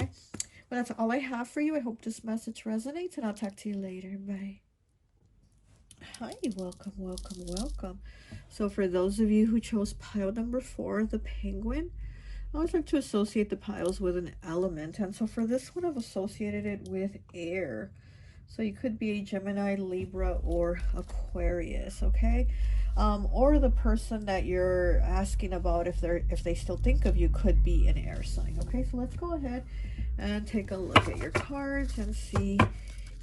well, that's all I have for you. I hope this message resonates, and I'll talk to you later. Bye. Hi, welcome, welcome, welcome. So for those of you who chose pile number 4, the penguin, I always like to associate the piles with an element, and so for this one I've associated it with air. So you could be a Gemini, Libra, or Aquarius, okay? Or the person that you're asking about, if they still think of you, could be an air sign. Okay, so let's go ahead and take a look at your cards and see,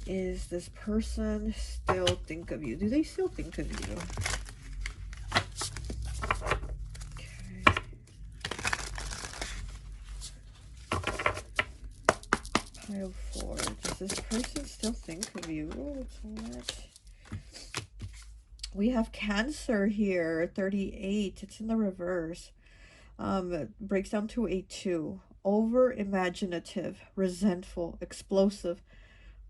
is this person still think of you? Do they still think of you? Okay. Pile 4. Does this person still think of you? Oh, it's what? We have Cancer here, 38. It's in the reverse. It breaks down to a 2. Over imaginative, resentful, explosive,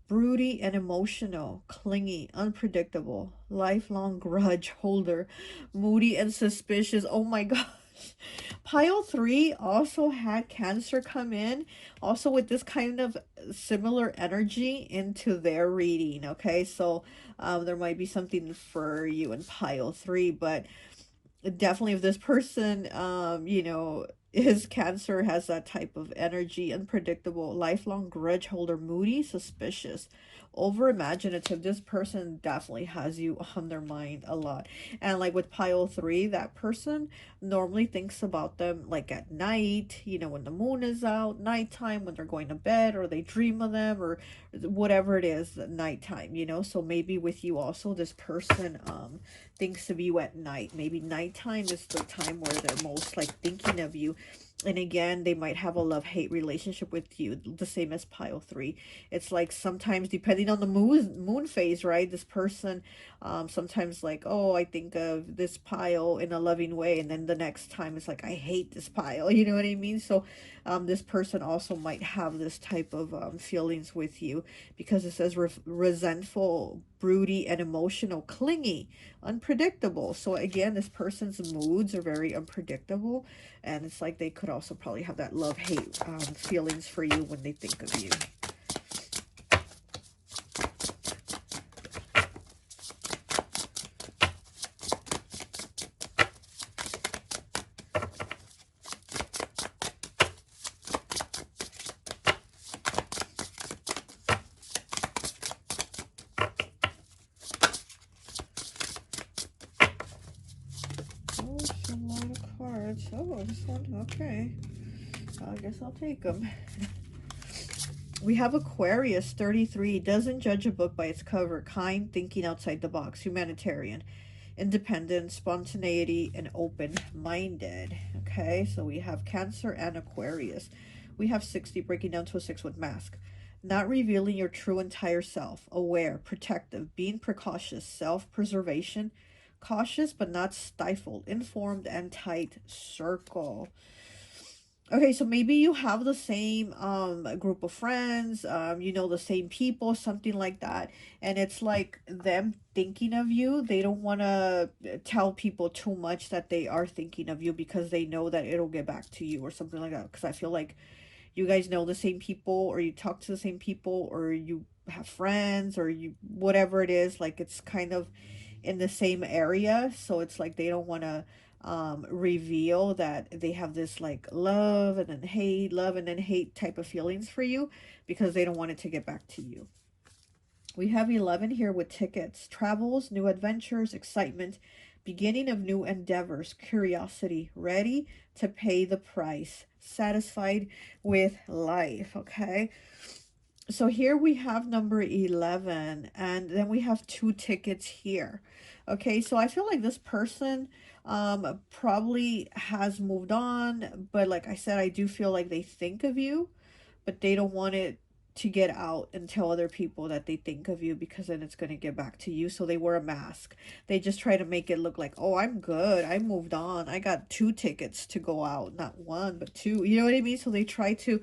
broody and emotional, clingy, unpredictable, lifelong grudge holder, moody and suspicious. Oh my gosh. Pile 3 also had Cancer come in, also with this kind of similar energy into their reading. Okay, so there might be something for you in pile 3, but definitely if this person his Cancer has that type of energy, unpredictable, lifelong grudge holder, moody, suspicious, over imaginative. This person definitely has you on their mind a lot. And like with pile 3, that person normally thinks about them like at night, you know, when the moon is out, nighttime, when they're going to bed, or they dream of them, or whatever it is, nighttime, you know. So maybe with you also, this person thinks of you at night. Maybe nighttime is the time where they're most like thinking of you. And again, they might have a love-hate relationship with you, the same as pile 3. It's like sometimes, depending on the moon phase, right? This person sometimes like, oh, I think of this pile in a loving way, and then the next time it's like, I hate this pile. You know what I mean? So this person also might have this type of feelings with you, because it says resentful, broody, and emotional, clingy, unpredictable. So again, this person's moods are very unpredictable, and it's like they could also probably have that love-hate feelings for you when they think of you. Oh, this one, okay. I guess I'll take them. We have Aquarius, 33, doesn't judge a book by its cover, kind, thinking outside the box, humanitarian, independent, spontaneity, and open-minded. Okay, so we have Cancer and Aquarius. We have 60, breaking down to a 6 with mask. Not revealing your true entire self, aware, protective, being precautious, self-preservation, cautious but not stifled, informed, and tight circle. Okay, so maybe you have the same group of friends, you know, the same people, something like that. And it's like them thinking of you. They don't want to tell people too much that they are thinking of you, because they know that it'll get back to you or something like that. Because I feel like you guys know the same people, or you talk to the same people, or you have friends, or you, whatever it is, like it's kind of in the same area. So it's like they don't want to reveal that they have this like love and then hate, love and then hate type of feelings for you, because they don't want it to get back to you. We have 11 here with tickets, travels, new adventures, excitement, beginning of new endeavors, curiosity, ready to pay the price, satisfied with life. Okay, so here we have number 11, and then we have 2 tickets here. Okay, so I feel like this person probably has moved on, but like I said, I do feel like they think of you, but they don't want it to get out and tell other people that they think of you, because then it's going to get back to you. So they wear a mask. They just try to make it look like, oh, I'm good, I moved on, I got 2 tickets to go out, not 1 but 2. You know what I mean? So they try to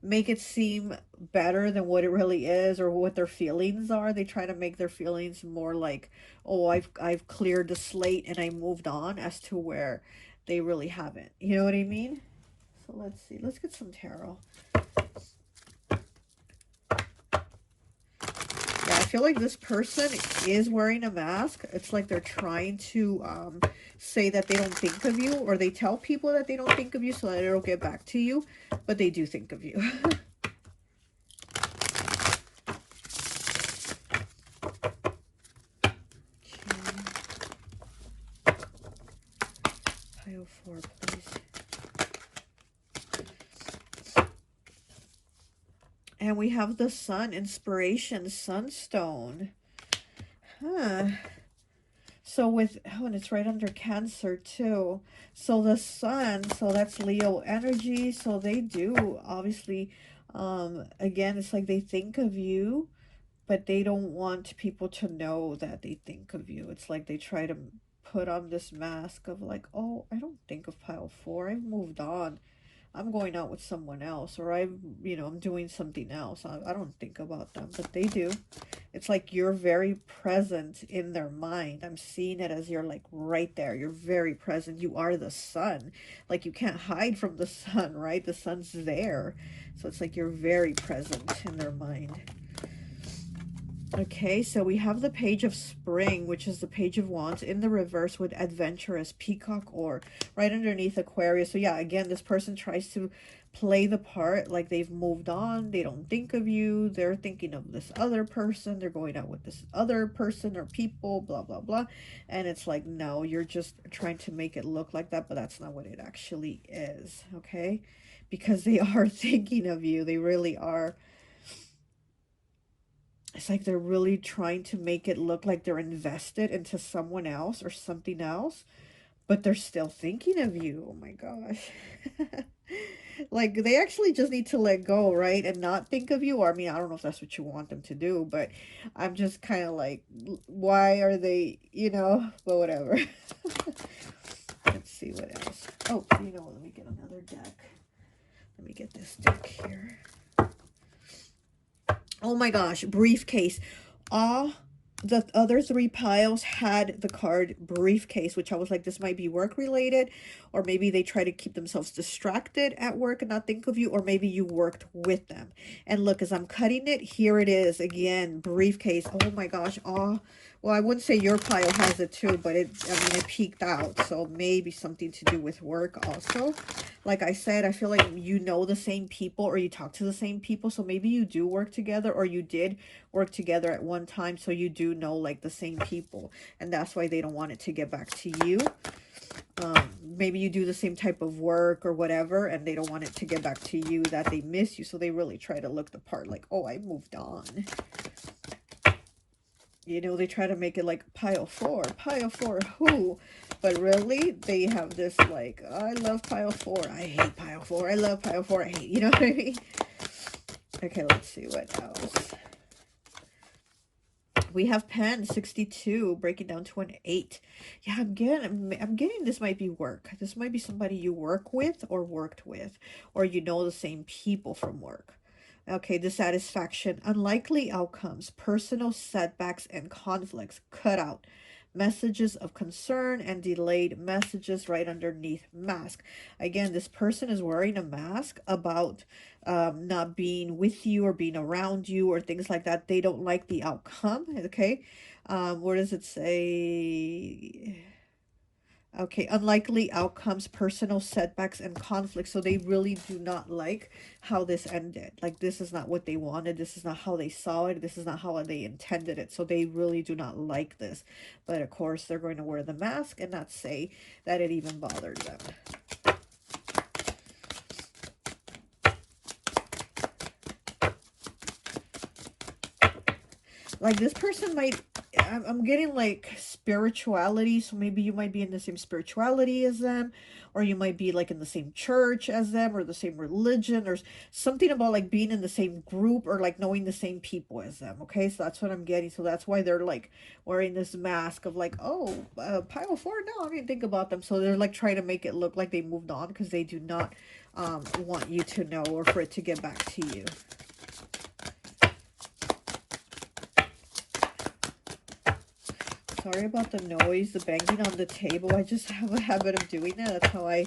make it seem better than what it really is, or what their feelings are. They try to make their feelings more like, oh, I've cleared the slate and I moved on, as to where they really haven't. You know what I mean? So let's see. Let's get some tarot. Yeah, I feel like this person is wearing a mask. It's like they're trying to say that they don't think of you, or they tell people that they don't think of you so that it'll get back to you, but they do think of you. Pile 4, please. And we have the Sun, inspiration, sunstone. Huh. So with, oh, and it's right under Cancer too. So the Sun, so that's Leo energy. So they do, obviously, again, it's like they think of you, but they don't want people to know that they think of you. It's like they try to put on this mask of like, oh, I don't think of pile 4. I've moved on. I'm going out with someone else, or I'm doing something else. I don't think about them, but they do. It's like you're very present in their mind. I'm seeing it as you're like right there. You're very present. You are the sun. Like you can't hide from the sun, right? The sun's there. So it's like you're very present in their mind. Okay, so we have the Page of Spring, which is the Page of Wands in the reverse with Adventurous, Peacock, or right underneath Aquarius. So yeah, again, this person tries to play the part like they've moved on. They don't think of you. They're thinking of this other person. They're going out with this other person or people, blah, blah, blah. And it's like, no, you're just trying to make it look like that, but that's not what it actually is, okay? Because they are thinking of you. They really are. It's like they're really trying to make it look like they're invested into someone else or something else, but they're still thinking of you. Oh my gosh. Like they actually just need to let go, right? And not think of you. Or I mean, I don't know if that's what you want them to do, but I'm just kind of like, why are they, but whatever. Let's see what else. Oh, let me get another deck. Let me get this deck here. Oh my gosh, briefcase. The other three piles had the card briefcase, which I was like, this might be work related, or maybe they try to keep themselves distracted at work and not think of you, or maybe you worked with them. And look, as I'm cutting it, here it is again, briefcase. Oh my gosh. Well, I wouldn't say your pile has it too, but it peeked out, so maybe something to do with work also. Like I said, I feel like you know the same people or you talk to the same people, so maybe you do work together or you did work together at one time, so you do know like the same people, and that's why they don't want it to get back to you. Maybe you do the same type of work or whatever, and they don't want it to get back to you, that they miss you, so they really try to look the part like, oh, I moved on. They try to make it like pile four who, but really they have this like, oh, I love pile four, I hate pile four, I love pile four, I hate, you know what I mean? Okay, let's see what else. We have pen 62 breaking down to an 8. Yeah, I'm getting this might be work. This might be somebody you work with or worked with, or you know the same people from work. Okay, dissatisfaction, unlikely outcomes, personal setbacks and conflicts, cut out. Messages of concern and delayed messages right underneath mask. Again, this person is wearing a mask about not being with you or being around you or things like that. They don't like the outcome, okay? Where does it say? Okay, unlikely outcomes, personal setbacks, and conflicts. So they really do not like how this ended. Like, this is not what they wanted. This is not how they saw it. This is not how they intended it. So they really do not like this. But of course, they're going to wear the mask and not say that it even bothered them. Like, this person might, I'm getting like spirituality, so maybe you might be in the same spirituality as them, or you might be like in the same church as them, or the same religion, or something about like being in the same group, or like knowing the same people as them. Okay, so that's what I'm getting. So that's why they're like wearing this mask of like, oh, pile four, no, I didn't think about them. So they're like trying to make it look like they moved on, because they do not want you to know, or for it to get back to you. Sorry about the noise, the banging on the table. I just have a habit of doing that. That's how I,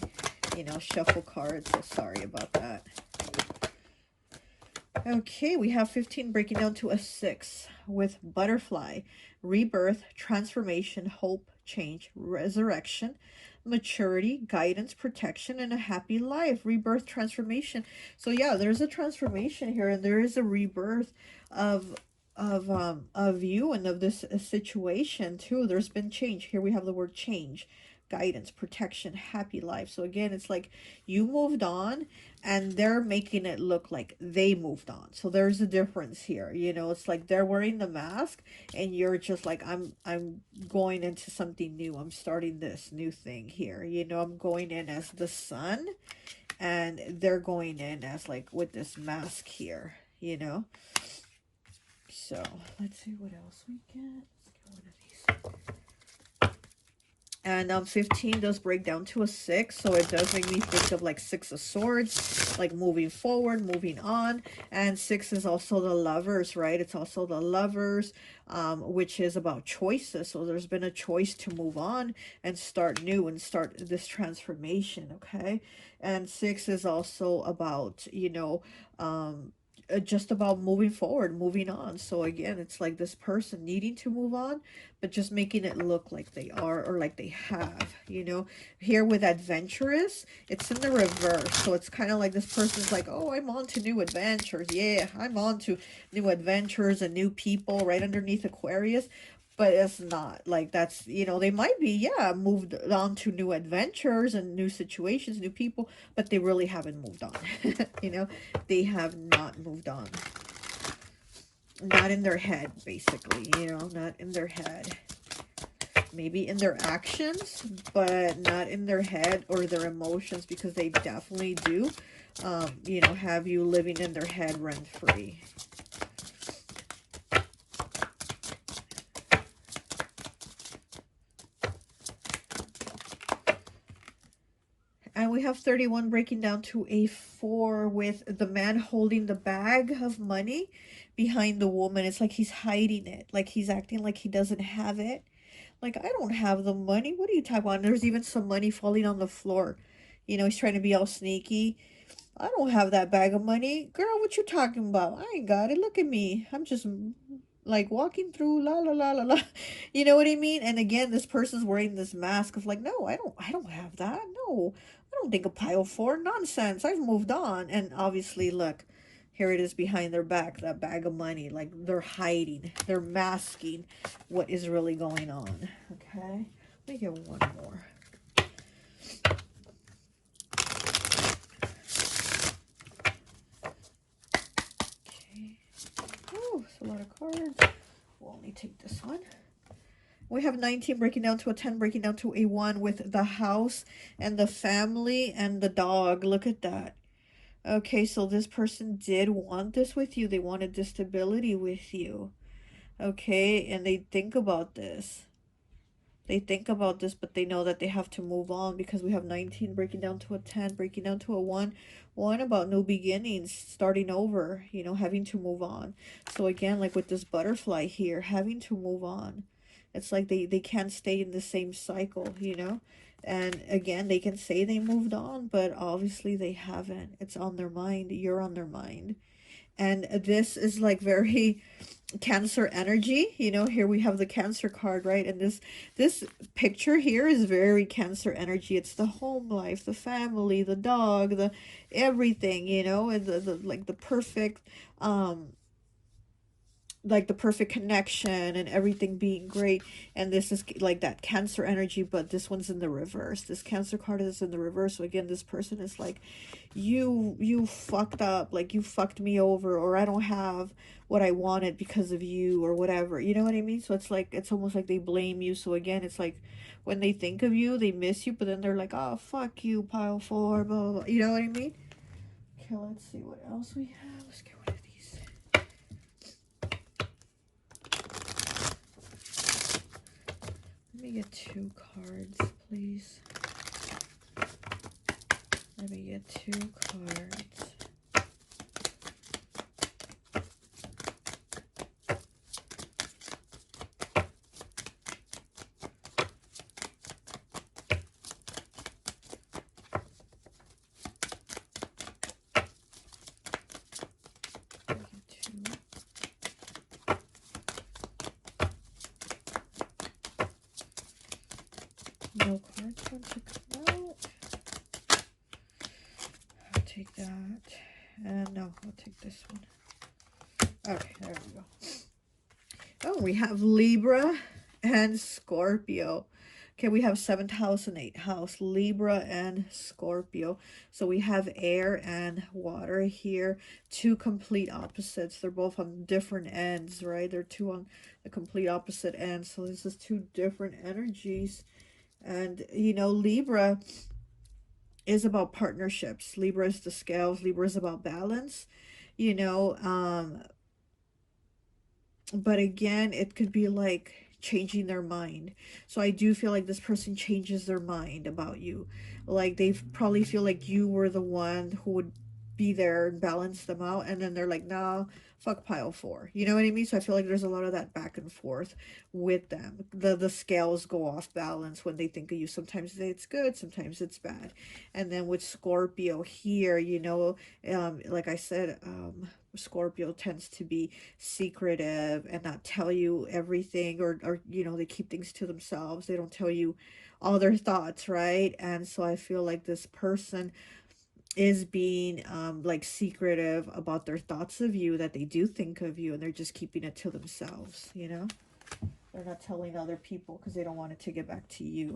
shuffle cards. So sorry about that. Okay, we have 15 breaking down to a 6 with butterfly, rebirth, transformation, hope, change, resurrection, maturity, guidance, protection, and a happy life. Rebirth, transformation. So yeah, there's a transformation here, and there is a rebirth of you and of this situation too. There's been change. Here we have the word change, guidance, protection, happy life. So again, it's like you moved on and they're making it look like they moved on. So there's a difference here. It's like they're wearing the mask and you're just like, I'm going into something new. I'm starting this new thing here. I'm going in as the sun and they're going in as like with this mask here, So let's see what else we get. Let's get one of these. And 15 does break down to a 6, so it does make me think of like 6 of Swords, like moving forward, moving on. And 6 is also the Lovers, right? It's also the Lovers, which is about choices. So there's been a choice to move on and start new and start this transformation, okay? And 6 is also about, just about moving forward, moving on. So again, it's like this person needing to move on, but just making it look like they are or like they have, you know. Here with adventurous, it's in the reverse. So it's kind of like this person's like, oh, I'm on to new adventures. Yeah, I'm on to new adventures and new people right underneath Aquarius. But it's not like that's, you know, they might be, yeah, moved on to new adventures and new situations, new people, but they really haven't moved on. You know, they have not moved on. Not in their head, basically, you know, not in their head. Maybe in their actions, but not in their head or their emotions, because they definitely do, you know, have you living in their head rent free. And we have 31 breaking down to a 4 with the man holding the bag of money behind the woman. It's like he's hiding it. Like he's acting like he doesn't have it. Like, I don't have the money. What are you talking about? And there's even some money falling on the floor. You know, he's trying to be all sneaky. I don't have that bag of money. Girl, what you talking about? I ain't got it. Look at me. I'm just like walking through la la la la la. You know what I mean? And again, this person's wearing this mask of like, no, I don't have that. No. I don't think a pile four. Nonsense. I've moved on. And obviously, look, here it is behind their back, that bag of money. Like they're hiding. They're masking what is really going on. Okay. Let me get one more. Oh, it's a lot of cards. We'll only take this one. We have 19 breaking down to a 10, breaking down to a 1 with the house and the family and the dog. Look at that. Okay, so this person did want this with you. They wanted this stability with you. Okay, and they think about this. They think about this, but they know that they have to move on, because we have 19 breaking down to a 10, breaking down to a 1. 1 about new beginnings, starting over, you know, having to move on. So again, like with this butterfly here, having to move on. It's like they can't stay in the same cycle, you know. And again, they can say they moved on, but obviously they haven't. It's on their mind. You're on their mind. And this is like very Cancer energy. You know, here we have the Cancer card, right? And this picture here is very Cancer energy. It's the home life, the family, the dog, the everything, you know, and the like the perfect like the perfect connection and everything being great. And this is like that Cancer energy, but this one's in the reverse. This Cancer card is in the reverse. So again, this person is like, you fucked up, like you fucked me over, or I don't have what I wanted because of you, or whatever, you know what I mean? So it's like, it's almost like they blame you. So again, it's like when they think of you, they miss you, but then they're like, oh, fuck you, pile four, blah, blah, blah. You know what I mean? Okay, let's see what else we have. Let's get one of these. Let me get 2 cards, please. Let me get 2 cards. No cards want to come out. I'll take that. And no, I'll take this one. Okay, there we go. Oh, we have Libra and Scorpio. Okay, we have 7th house and 8th house, Libra and Scorpio. So we have air and water here, 2 complete opposites. They're both on different ends, right? They're 2 on the complete opposite ends. So this is 2 different energies. And, you know, Libra is about partnerships. Libra is the scales. Libra is about balance, you know. But again, it could be like changing their mind. So I do feel like this person changes their mind about you. Like they probably feel like you were the one who would be there and balance them out, and then they're like, nah, fuck pile four. You know what I mean? So I feel like there's a lot of that back and forth with them. The scales go off balance when they think of you. Sometimes it's good, sometimes it's bad. And then with Scorpio here, you know, like I said, Scorpio tends to be secretive and not tell you everything, or you know, they keep things to themselves. They don't tell you all their thoughts, right? And so I feel like this person is being like secretive about their thoughts of you, that they do think of you, and they're just keeping it to themselves, you know? They're not telling other people because they don't want it to get back to you.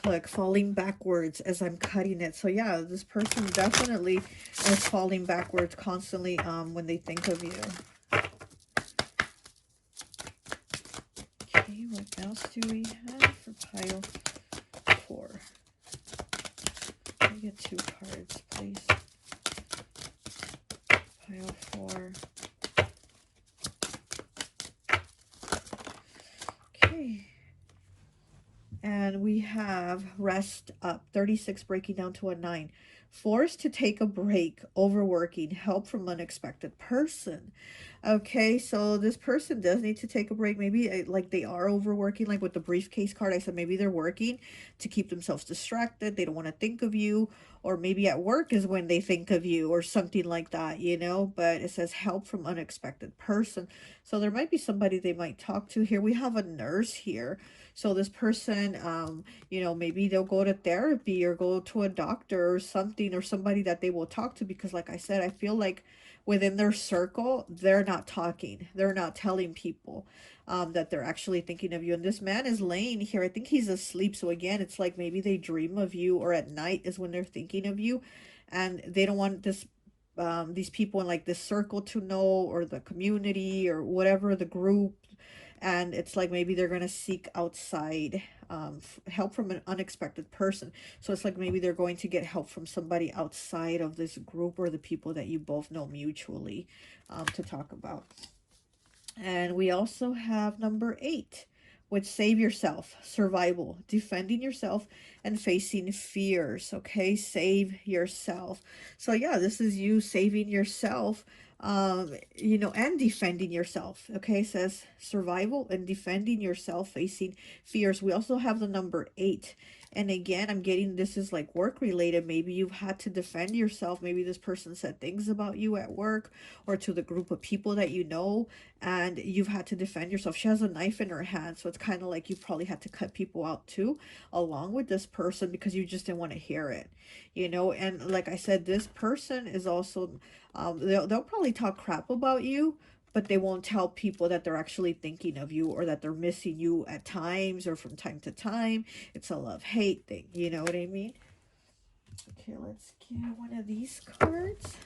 Look, falling backwards as I'm cutting it. So yeah, this person definitely is falling backwards constantly when they think of you. Okay, what else do we have for pile 4? Let me get 2 cards, please. Pile 4. Okay. And we have rest up, 36 breaking down to a 9. Forced to take a break, overworking, help from unexpected person. Okay, so this person does need to take a break. Maybe like they are overworking, like with the briefcase card. I said maybe they're working to keep themselves distracted. They don't want to think of you. Or maybe at work is when they think of you or something like that, you know. But it says help from unexpected person. So there might be somebody they might talk to here. We have a nurse here. So this person, you know, maybe they'll go to therapy or go to a doctor or something, or somebody that they will talk to, because like I said, I feel like within their circle, they're not talking. They're not telling people that they're actually thinking of you. And this man is laying here. I think he's asleep. So again, it's like maybe they dream of you, or at night is when they're thinking of you. And they don't want this these people in like this circle to know, or the community, or whatever, the group. And it's like maybe they're going to seek outside help from an unexpected person. So it's like maybe they're going to get help from somebody outside of this group, or the people that you both know mutually, to talk about. And we also have number 8, which save yourself, survival, defending yourself, and facing fears. Okay, save yourself. So yeah, this is you saving yourself, you know, and defending yourself. Okay, it says survival and defending yourself, facing fears. We also have the number 8. And again, I'm getting this is like work related. Maybe you've had to defend yourself. Maybe this person said things about you at work, or to the group of people that you know, and you've had to defend yourself. She has a knife in her hand, so it's kind of like you probably had to cut people out too, along with this person, because you just didn't want to hear it, you know. And like I said, this person is also, they'll probably talk crap about you, but they won't tell people that they're actually thinking of you, or that they're missing you at times, or from time to time. It's a love-hate thing, you know what I mean? Okay, let's get one of these cards.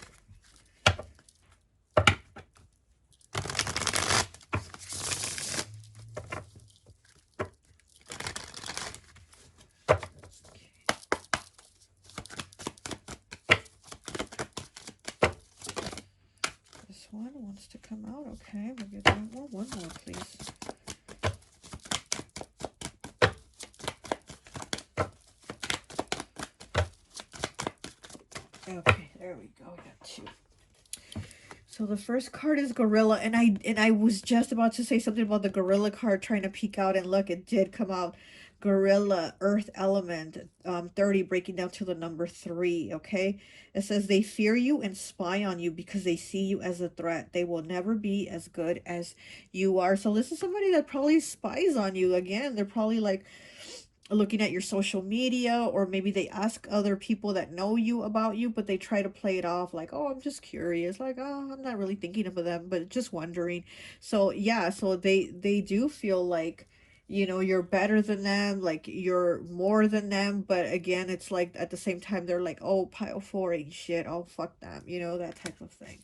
One wants to come out. Okay, we'll get one more. One more, please. Okay, there we go. We got 2. So the first card is Gorilla, and I was just about to say something about the Gorilla card, trying to peek out, and look, it did come out. Gorilla, Earth Element, 30, breaking down to the number 3, okay? It says they fear you and spy on you because they see you as a threat. They will never be as good as you are. So this is somebody that probably spies on you. Again, they're probably like looking at your social media, or maybe they ask other people that know you about you, but they try to play it off like, oh, I'm just curious, like, oh, I'm not really thinking of them, but just wondering. So yeah, so they do feel like, you know, you're better than them, like you're more than them, but again, it's like at the same time they're like, oh, pile 4 ain't shit, oh, fuck them, you know, that type of thing.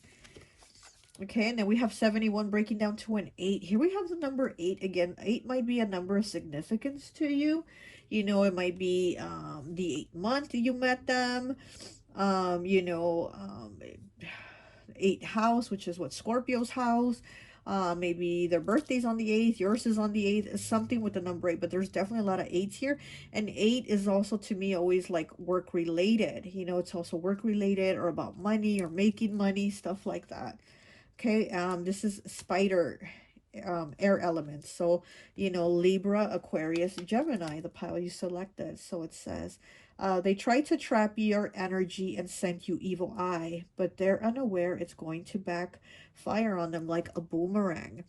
Okay, and then we have 71 breaking down to an 8. Here we have the number 8 again. 8 might be a number of significance to you. You know, it might be the 8th month you met them. You know, 8th house, which is what, Scorpio's house. Maybe their birthday's on the 8th, yours is on the 8th, something with the number 8, but there's definitely a lot of 8s here. And 8 is also to me always like work related. You know, it's also work related, or about money, or making money, stuff like that. Okay, this is Spider air elements. So, you know, Libra, Aquarius, Gemini, the pile you selected. So it says, they try to trap your energy and send you evil eye, but they're unaware it's going to backfire on them like a boomerang.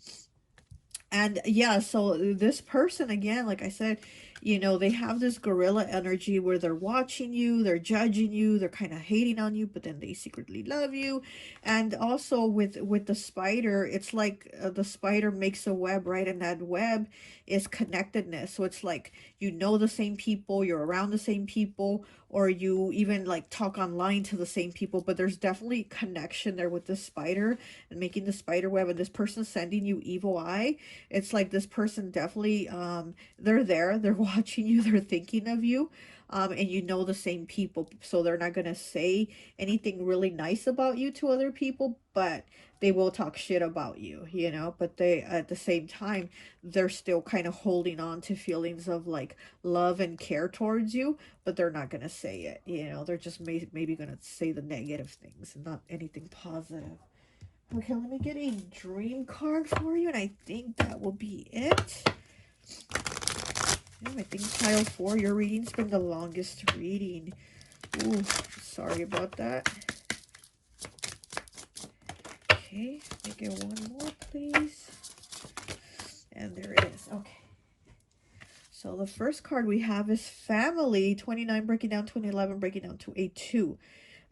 And yeah, so this person, again, like I said, you know, they have this gorilla energy where they're watching you, they're judging you, they're kind of hating on you, but then they secretly love you. And also with the spider, it's like the spider makes a web, right? And that web is connectedness. So it's like, you know, the same people, you're around the same people, or you even like talk online to the same people, but there's definitely connection there with the spider and making the spider web, and this person sending you evil eye. It's like this person definitely, they're there, they're watching you, they're thinking of you, and you know the same people, so they're not gonna say anything really nice about you to other people, but they will talk shit about you, you know. But they, at the same time, they're still kind of holding on to feelings of like love and care towards you, but they're not gonna say it, you know. They're just maybe gonna say the negative things and not anything positive. Okay, let me get a dream card for you, and I think that will be it. I think pile 4, your reading's been the longest reading. Ooh, sorry about that. Okay, let me get one more, please. And there it is. Okay. So the first card we have is family. 29 breaking down to an 11, breaking down to a 2.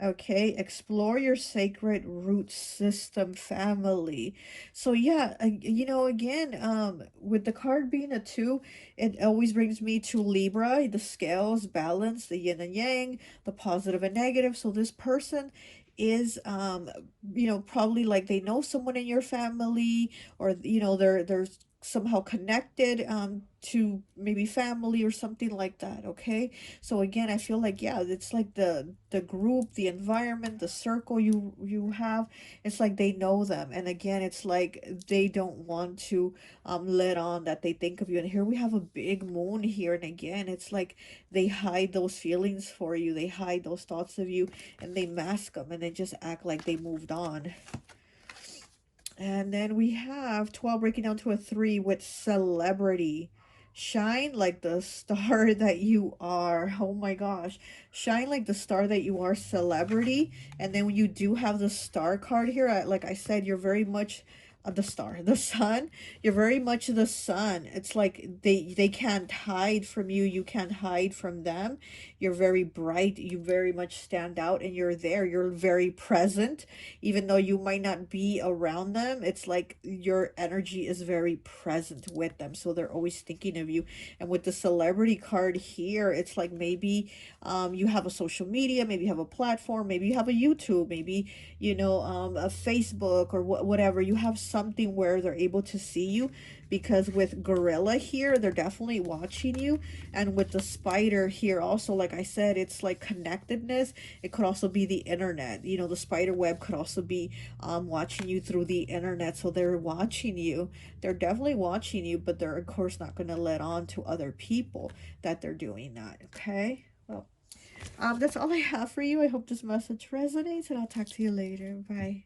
Okay, explore your sacred root system, family. So yeah, you know, again, with the card being a 2, it always brings me to Libra, the scales, balance, the yin and yang, the positive and negative. So this person is, you know, probably like they know someone in your family, or you know, they're somehow connected to maybe family or something like that. Okay, so again, I feel like, yeah, it's like the group, the environment, the circle you have, it's like they know them. And again, it's like they don't want to let on that they think of you. And here we have a big moon here, and again, it's like they hide those feelings for you, they hide those thoughts of you, and they mask them, and they just act like they moved on. And then we have 12 breaking down to a 3 with celebrity. Shine like the star that you are. Oh my gosh. Shine like the star that you are, celebrity. And then when you do have the star card here, like I said, you're very much the star, the sun. You're very much the sun. It's like they can't hide from you. You can't hide from them. You're very bright. You very much stand out, and you're there. You're very present, even though you might not be around them. It's like your energy is very present with them, so they're always thinking of you. And with the celebrity card here, it's like maybe you have a social media, maybe you have a platform, maybe you have a YouTube, maybe, you know, a Facebook, or whatever. You have something where they're able to see you, because with gorilla here, they're definitely watching you. And with the spider here also, like I said, it's like connectedness. It could also be the internet, you know. The spider web could also be watching you through the internet. So they're watching you, they're definitely watching you, but they're of course not going to let on to other people that they're doing that. Okay, well, that's all I have for you. I hope this message resonates, and I'll talk to you later. Bye.